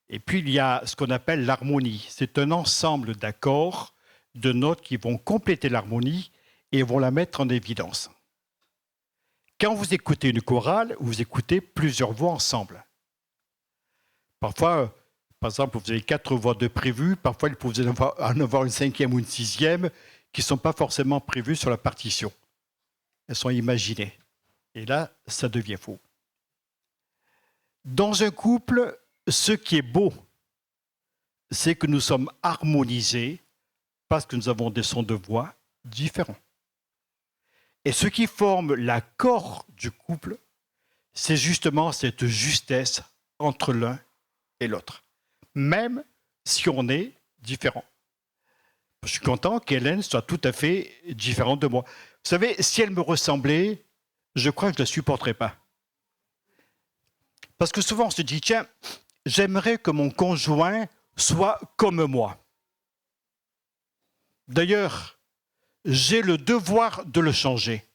Et puis, il y a ce qu'on appelle l'harmonie. C'est un ensemble d'accords, de notes qui vont compléter l'harmonie et vont la mettre en évidence. Quand vous écoutez une chorale, vous écoutez plusieurs voix ensemble. Parfois, par exemple, vous avez 4 voix de prévues. Parfois, il peut vous en avoir une 5e ou une 6e qui ne sont pas forcément prévues sur la partition. Elles sont imaginées. Et là, ça devient faux. Dans un couple, ce qui est beau, c'est que nous sommes harmonisés parce que nous avons des sons de voix différents. Et ce qui forme l'accord du couple, c'est justement cette justesse entre l'un et l'autre, même si on est différent. Je suis content qu'Hélène soit tout à fait différente de moi. Vous savez, si elle me ressemblait, je crois que je ne la supporterais pas. Parce que souvent, on se dit, tiens, j'aimerais que mon conjoint soit comme moi. D'ailleurs, j'ai le devoir de le changer.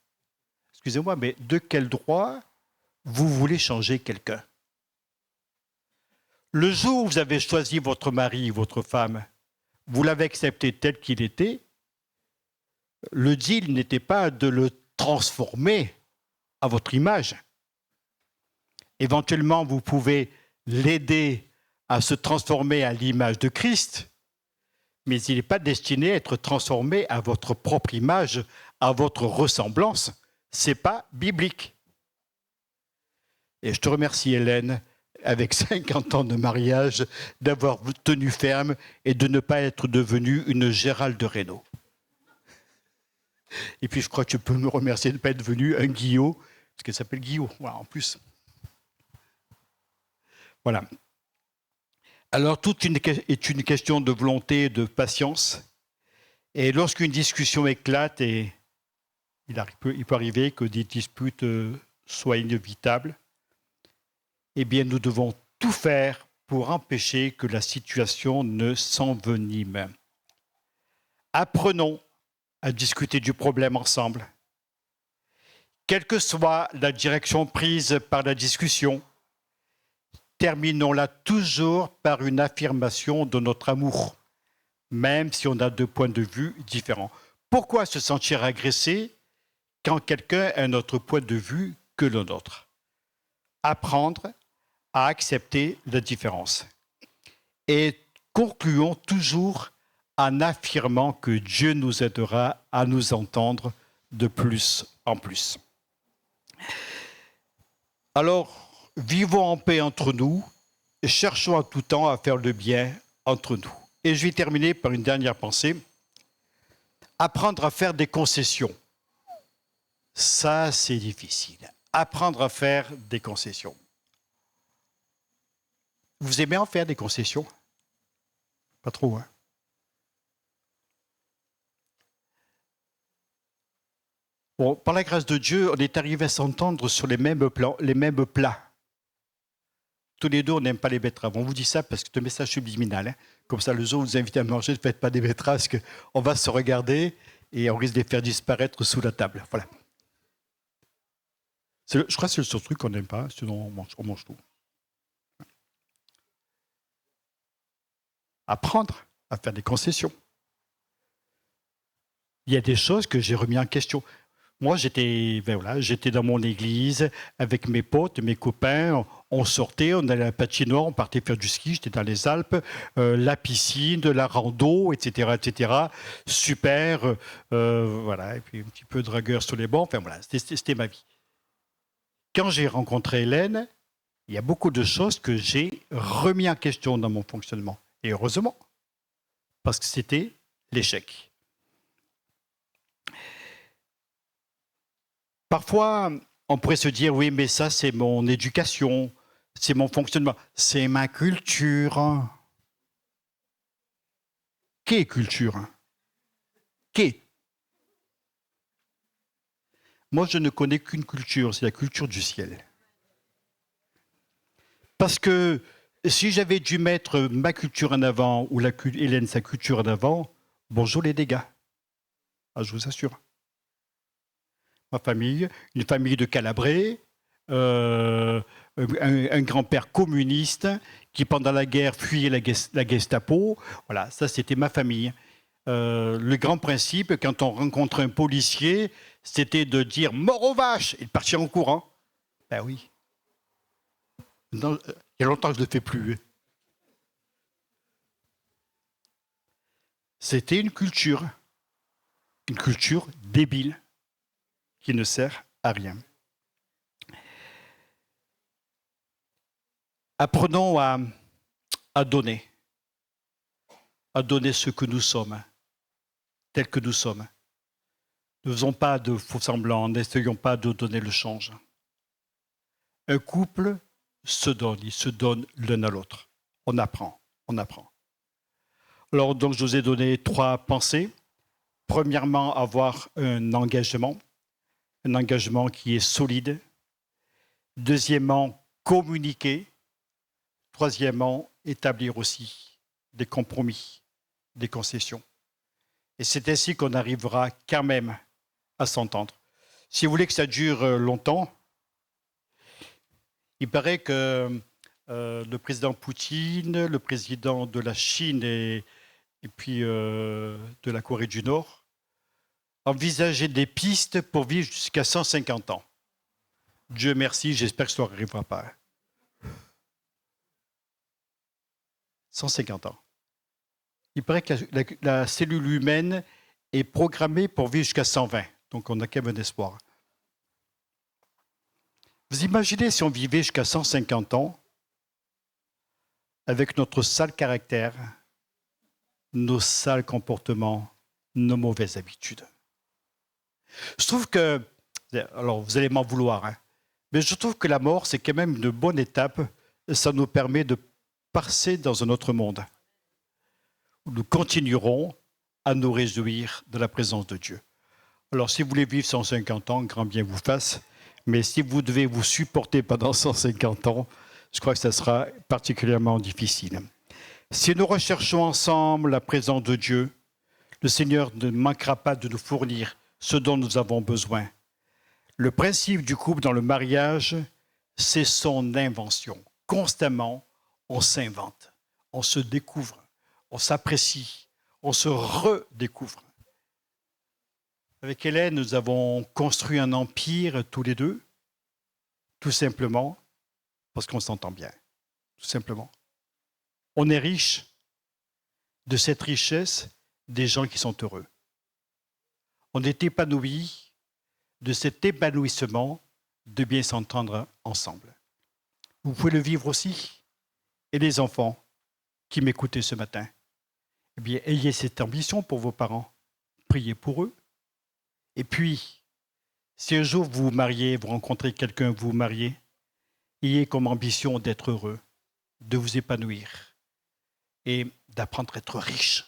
Excusez-moi, mais de quel droit vous voulez changer quelqu'un? Le jour où vous avez choisi votre mari, votre femme, vous l'avez accepté tel qu'il était, le deal n'était pas de le transformer à votre image. Éventuellement, vous pouvez l'aider à se transformer à l'image de Christ, mais il n'est pas destiné à être transformé à votre propre image, à votre ressemblance. Ce n'est pas biblique. Et je te remercie, Hélène, avec 50 ans de mariage, d'avoir tenu ferme et de ne pas être devenue une Gérald Reynaud. Et puis, je crois que tu peux me remercier de ne pas être devenu un Guillot, parce qu'elle s'appelle Guillot, voilà, en plus. Voilà. Alors, tout est une question de volonté, de patience. Et lorsqu'une discussion éclate, et il peut arriver que des disputes soient inévitables, eh bien, nous devons tout faire pour empêcher que la situation ne s'envenime. Apprenons à discuter du problème ensemble. Quelle que soit la direction prise par la discussion, terminons-la toujours par une affirmation de notre amour, même si on a 2 points de vue différents. Pourquoi se sentir agressé quand quelqu'un a un autre point de vue que le nôtre? Apprendre à accepter la différence. Et concluons toujours en affirmant que Dieu nous aidera à nous entendre de plus en plus. Alors, vivons en paix entre nous, et cherchons en tout temps à faire le bien entre nous. Et je vais terminer par une dernière pensée. Apprendre à faire des concessions. Ça, c'est difficile. Apprendre à faire des concessions. Vous aimez en faire des concessions? Pas trop, hein? Bon, par la grâce de Dieu, on est arrivé à s'entendre sur les mêmes plats. Tous les deux, on n'aime pas les betteraves. On vous dit ça parce que c'est un message subliminal. Hein. Comme ça, le jour où vous invitez à manger, ne faites pas des betteraves parce qu'on va se regarder et on risque de les faire disparaître sous la table. Voilà. Je crois que c'est le seul truc qu'on n'aime pas, sinon on mange tout. Apprendre à faire des concessions. Il y a des choses que j'ai remis en question. Moi, j'étais dans mon église avec mes potes, mes copains. On sortait, on allait à la patinoire, on partait faire du ski. J'étais dans les Alpes, la piscine, la rando, etc., etc. Super, voilà. Et puis un petit peu dragueur sur les bancs. Enfin voilà, c'était ma vie. Quand j'ai rencontré Hélène, il y a beaucoup de choses que j'ai remis en question dans mon fonctionnement. Et heureusement, parce que c'était l'échec. Parfois, on pourrait se dire, oui, mais ça, c'est mon éducation, c'est mon fonctionnement, c'est ma culture. Qu'est culture? Qu'est? Moi, je ne connais qu'une culture, c'est la culture du ciel. Parce que si j'avais dû mettre ma culture en avant ou Hélène sa culture en avant, bonjour les dégâts. Ah, je vous assure. Ma famille, une famille de Calabrés, un grand-père communiste qui, pendant la guerre, fuyait la Gestapo. Voilà, ça, c'était ma famille. Le grand principe, quand on rencontre un policier, c'était de dire « mort aux vaches » et de partir en courant. Ben oui. Non, il y a longtemps que je ne le fais plus. C'était une culture débile qui ne sert à rien. Apprenons à donner ce que nous sommes, tel que nous sommes. Ne faisons pas de faux semblants, n'essayons pas de donner le change. Un couple se donne, il se donne l'un à l'autre. On apprend. Alors donc je vous ai donné 3 pensées. Premièrement, avoir un engagement qui est solide. Deuxièmement, communiquer. Troisièmement, établir aussi des compromis, des concessions. Et c'est ainsi qu'on arrivera quand même à s'entendre. Si vous voulez que ça dure longtemps, il paraît que le président Poutine, le président de la Chine et puis de la Corée du Nord envisageaient des pistes pour vivre jusqu'à 150 ans. Dieu merci, j'espère que ça n'arrivera pas. 150 ans. Il paraît que la cellule humaine est programmée pour vivre jusqu'à 120. Donc on a quand même un espoir. Vous imaginez si on vivait jusqu'à 150 ans avec notre sale caractère, nos sales comportements, nos mauvaises habitudes. Je trouve que, alors vous allez m'en vouloir, hein, mais je trouve que la mort, c'est quand même une bonne étape. Ça nous permet de passer dans un autre monde où nous continuerons à nous réjouir de la présence de Dieu. Alors, si vous voulez vivre 150 ans, grand bien vous fasse, mais si vous devez vous supporter pendant 150 ans, je crois que ça sera particulièrement difficile. Si nous recherchons ensemble la présence de Dieu, le Seigneur ne manquera pas de nous fournir ce dont nous avons besoin. Le principe du couple dans le mariage, c'est son invention. Constamment, on s'invente, on se découvre, on s'apprécie, on se redécouvre. Avec Hélène, nous avons construit un empire tous les deux, tout simplement parce qu'on s'entend bien, tout simplement. On est riche de cette richesse des gens qui sont heureux. On est épanoui de cet épanouissement de bien s'entendre ensemble. Vous pouvez le vivre aussi. Et les enfants qui m'écoutaient ce matin, eh bien, ayez cette ambition pour vos parents. Priez pour eux. Et puis, si un jour vous vous mariez, vous rencontrez quelqu'un, vous vous mariez, ayez comme ambition d'être heureux, de vous épanouir et d'apprendre à être riche.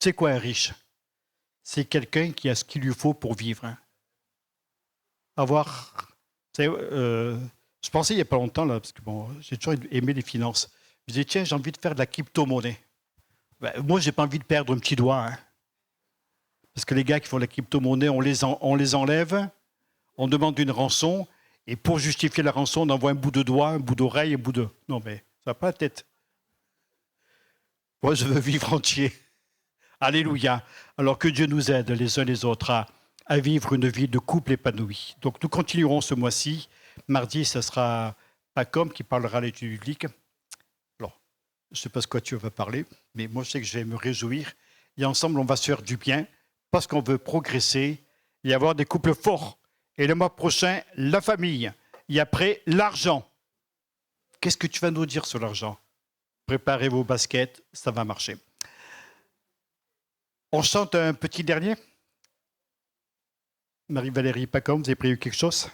C'est quoi un riche? C'est quelqu'un qui a ce qu'il lui faut pour vivre. Hein. Je pensais il n'y a pas longtemps, là, parce que bon, j'ai toujours aimé les finances. Je disais, tiens, j'ai envie de faire de la crypto-monnaie. Ben, moi, je n'ai pas envie de perdre un petit doigt. Hein. Parce que les gars qui font la crypto-monnaie, on les enlève, on demande une rançon, et pour justifier la rançon, on envoie un bout de doigt, un bout d'oreille, un bout de... Non, mais ça n'a pas la tête. Moi, je veux vivre entier. Alléluia. Alors que Dieu nous aide les uns les autres à vivre une vie de couple épanouie. Donc nous continuerons ce mois-ci. Mardi, ce sera Pacom qui parlera à l'étude biblique. Alors, je ne sais pas ce que tu vas parler, mais moi je sais que je vais me réjouir. Et ensemble, on va se faire du bien parce qu'on veut progresser et avoir des couples forts. Et le mois prochain, la famille. Et après, l'argent. Qu'est-ce que tu vas nous dire sur l'argent? Préparez vos baskets, ça va marcher. On chante un petit dernier. Marie-Valérie Pacom, vous avez prévu quelque chose?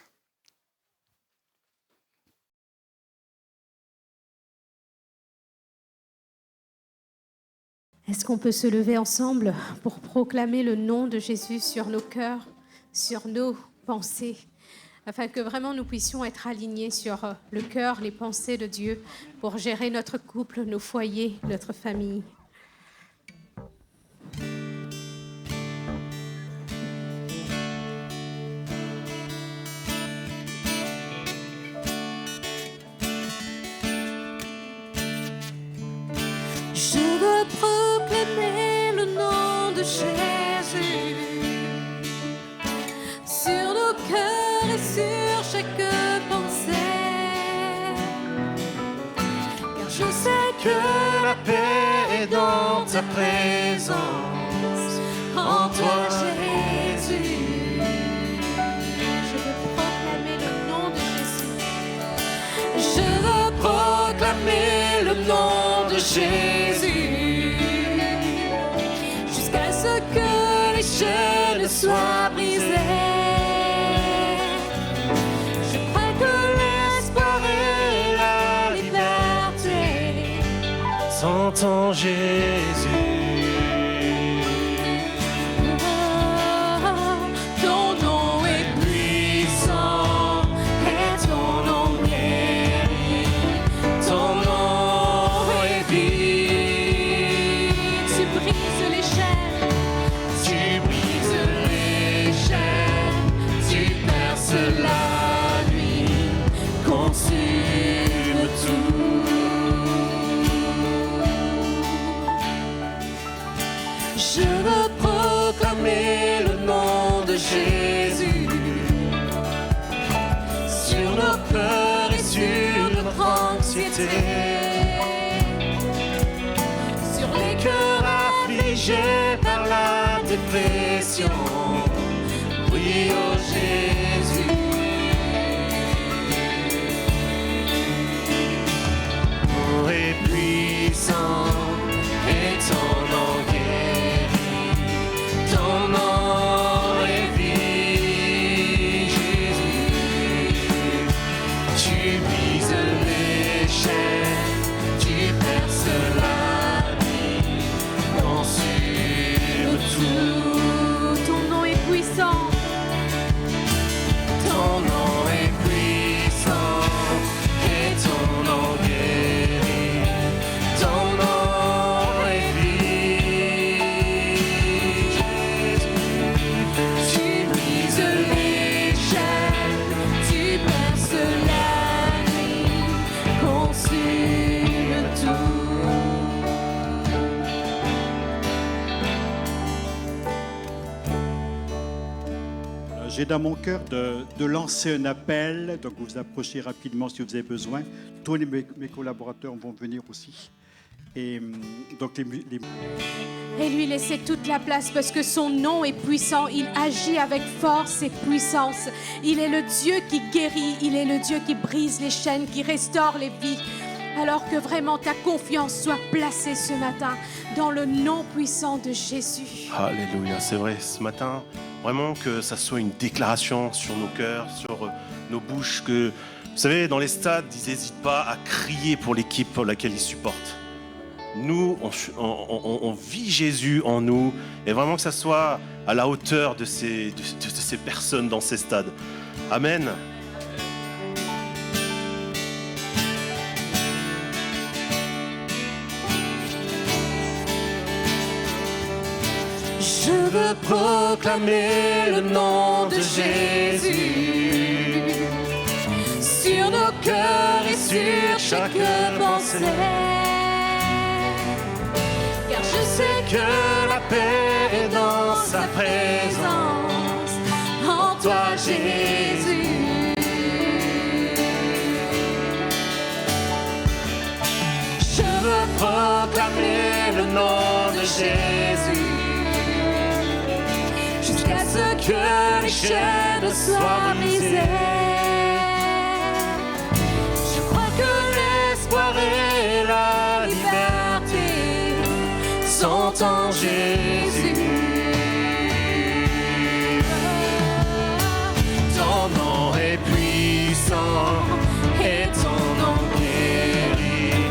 Est-ce qu'on peut se lever ensemble pour proclamer le nom de Jésus sur nos cœurs, sur nos pensées, afin que vraiment nous puissions être alignés sur le cœur, les pensées de Dieu pour gérer notre couple, nos foyers, notre famille. Je veux proclamer le nom de Jésus sur nos cœurs et sur chaque pensée, car je sais que La paix est dans ta présence, en toi Jésus. Je veux proclamer le nom de Jésus. Je veux proclamer le nom de Jésus jusqu'à ce que les chaînes soient brisées. Je crois que l'espoir et la liberté sont en Jésus. Ton nom est puissant et ton nom guérit. Ton nom est vie. Tu brises les chaînes. Tu brises les chaînes. Tu perces la nuit. Consume tout. Je veux proclamer le nom de Jésus sur nos peurs et sur notre anxiété, sur les cœurs affligés par la dépression. Oui, oh Jésus. Oh, est puissant et ton nom guérit. Ton nom est vie, Jésus. Tu brises les chaînes, tu perces la nuit, consume tout. Ton nom est puissant. Ton nom est puissant et ton nom guérit. Ton nom est vie, Jésus. Tu brises les chaînes, tu perces la nuit, consume tout. J'ai dans mon cœur de lancer un appel, donc vous vous approchez rapidement si vous avez besoin. Tous mes collaborateurs vont venir aussi. Et donc Et lui laisser toute la place parce que son nom est puissant. Il agit avec force et puissance. Il est le Dieu qui guérit. Il est le Dieu qui brise les chaînes, qui restaure les vies. Alors que vraiment ta confiance soit placée ce matin dans le nom puissant de Jésus. Alléluia, c'est vrai, ce matin, vraiment que ça soit une déclaration sur nos cœurs, sur nos bouches, que, vous savez, dans les stades, ils n'hésitent pas à crier pour l'équipe pour laquelle ils supportent. Nous, on vit Jésus en nous, et vraiment que ça soit à la hauteur de ces personnes dans ces stades. Amen. Je veux proclamer le nom de Jésus sur nos cœurs et sur chaque pensée. Car je sais que la paix est dans sa présence, Jésus. Je veux proclamer le nom de Jésus jusqu'à ce que les chaînes soient brisées. Je crois que l'espoir et la liberté sont en Jésus. Ton nom est puissant et ton nom guérit.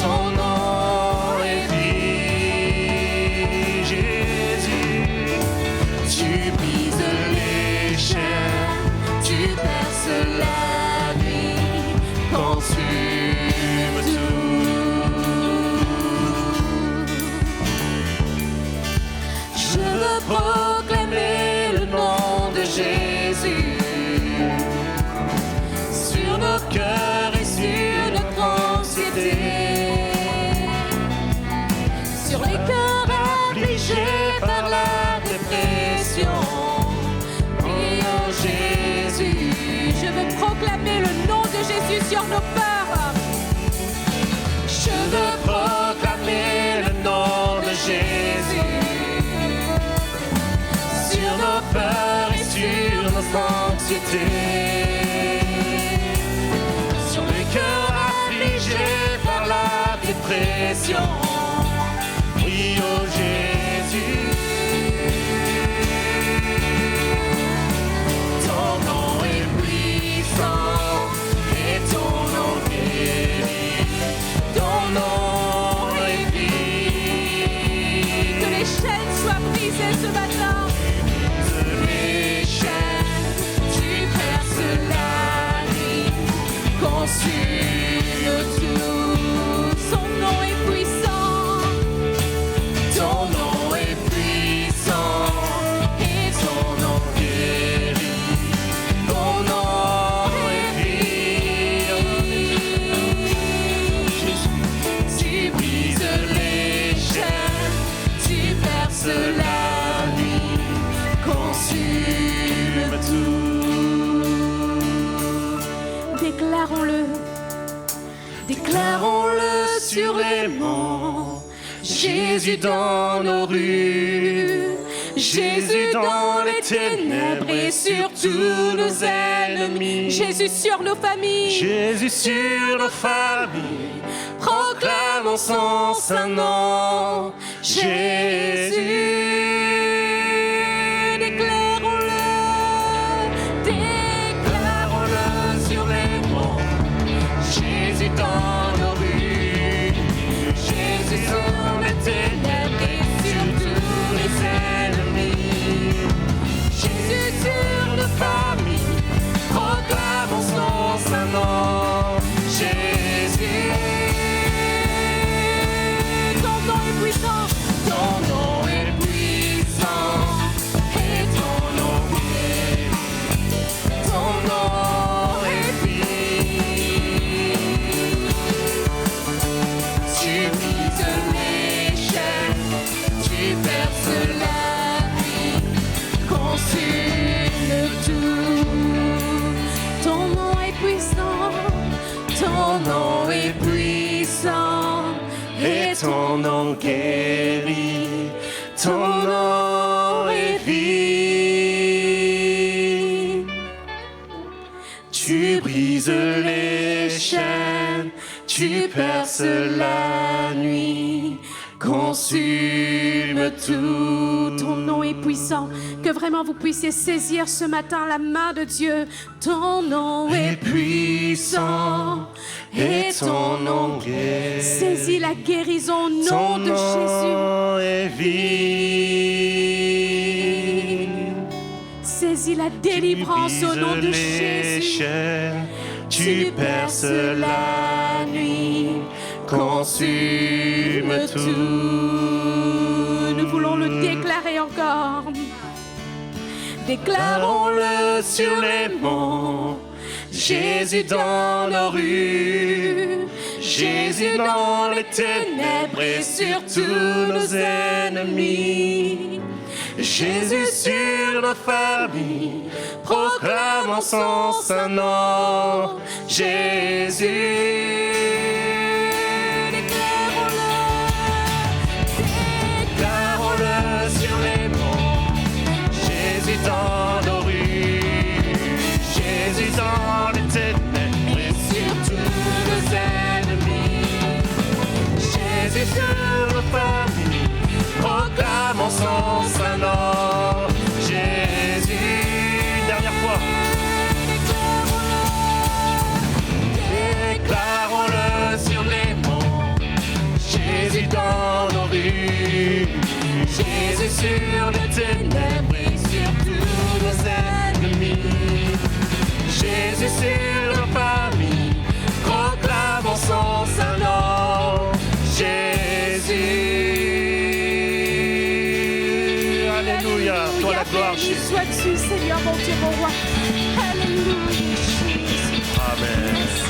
Ton nom est vie, Jésus. Tu brises les chaînes, tu perces la nuit, consumes tout. Je veux proclamer le nom de Jésus sur nos cœurs et sur notre anxiété, sur les cœurs affligés par la dépression. Oui, oh Jésus, je veux proclamer le nom de Jésus sur nos peurs. Je veux proclamer le nom de Jésus sur nos peurs et sur nos anxiétés, sur les cœurs affligés par la dépression. Oui, oh Jésus, ton nom est puissant et ton nom guérit. Ton nom est vie. Que les chaînes soient brisées ce matin. Les chaînes, tu perces la nuit, consume tout. Son nom est puissant, ton nom est puissant et ton nom guérit. Ton nom est vie. Tu brises les chaînes, tu perces la nuit, consume tout. Déclarons-le, déclarons-le sur les monts. Jésus dans nos rues, Jésus dans les ténèbres et sur tous nos ennemis. Jésus sur nos familles, Jésus sur nos familles. Proclamons son saint nom, Jésus. Déclarons-le sur les monts. Jésus dans nos rues, Jésus sur les ténèbres et sur tous les ennemis. Jésus sur nos familles, proclamons son saint nom, Jésus. Ton nom est puissant, ton nom est puissant et ton nom guérit. Ton nom est vie. Tu brises les chaînes, tu perces la nuit, consume tout. Ton nom est puissant, ton nom est puissant et ton nom guérit. Ton nom est vie. Tu brises les chaînes, tu perces la nuit, consume tout. Ton nom est puissant. Que vraiment vous puissiez saisir ce matin la main de Dieu. Ton nom est puissant et ton nom guérit. Saisis la guérison au nom de Jésus. Ton nom est vie. Saisis la délivrance au nom de Jésus. Tu perces la nuit, consume tout. Nous voulons le déclarer encore. Déclarons-le sur les monts. Jésus dans nos rues, Jésus dans les ténèbres et sur tous nos ennemis. Jésus sur nos familles, proclamons son saint nom. Jésus, déclarons-le sur les monts. Jésus dans nos rues, Jésus dans les ténèbres et sur tous nos ennemis. Jésus sur nos familles, proclamons son saint nom. Jésus, dernière fois. Déclarons-le sur les monts. Jésus dans nos rues, Jésus sur les ténèbres et sur tous nos ennemis. Jésus sur nos familles, proclamons son saint nom. Jésus. Alléluia, toi la gloire, Jésus. Jésus. Sois-tu, Seigneur, mon Dieu, mon roi. Alléluia, Jésus. Amen. Merci,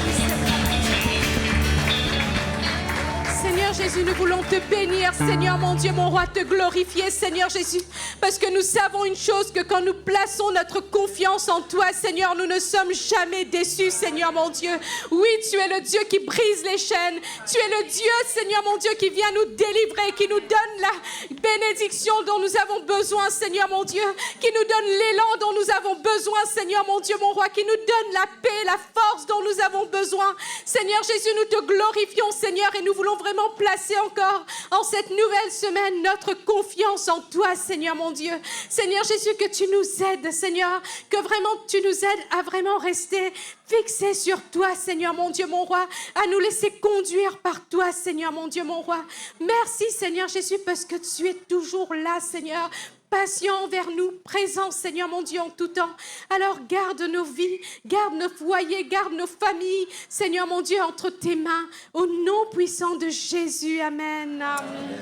Seigneur Jésus, nous voulons te bénir, Seigneur mon Dieu, mon roi, te glorifier, Seigneur Jésus, parce que nous savons une chose, que quand nous plaçons notre confiance en toi, Seigneur, nous ne sommes jamais déçus, Seigneur mon Dieu. Oui, tu es le Dieu qui brise les chaînes, tu es le Dieu, Seigneur mon Dieu, qui vient nous délivrer, qui nous donne la bénédiction dont nous avons besoin, Seigneur mon Dieu, qui nous donne l'élan dont nous avons besoin, Seigneur mon Dieu, mon roi, qui nous donne la paix, la force dont nous avons besoin. Seigneur Jésus, nous te glorifions, Seigneur, et nous voulons vraiment placer encore en cette nouvelle semaine notre confiance en toi, Seigneur mon Dieu. Seigneur Jésus, que tu nous aides, Seigneur, que vraiment tu nous aides à vraiment rester fixés sur toi, Seigneur mon Dieu, mon roi, à nous laisser conduire par toi, Seigneur mon Dieu, mon roi. Merci, Seigneur Jésus, parce que tu es toujours là, Seigneur, patient envers nous, présent, Seigneur mon Dieu, en tout temps. Alors garde nos vies, garde nos foyers, garde nos familles, Seigneur mon Dieu, entre tes mains, au nom puissant de Jésus. Amen. Amen.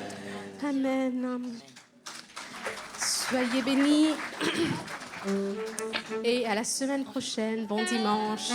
Amen. Amen. Soyez bénis. Et à la semaine prochaine. Bon dimanche.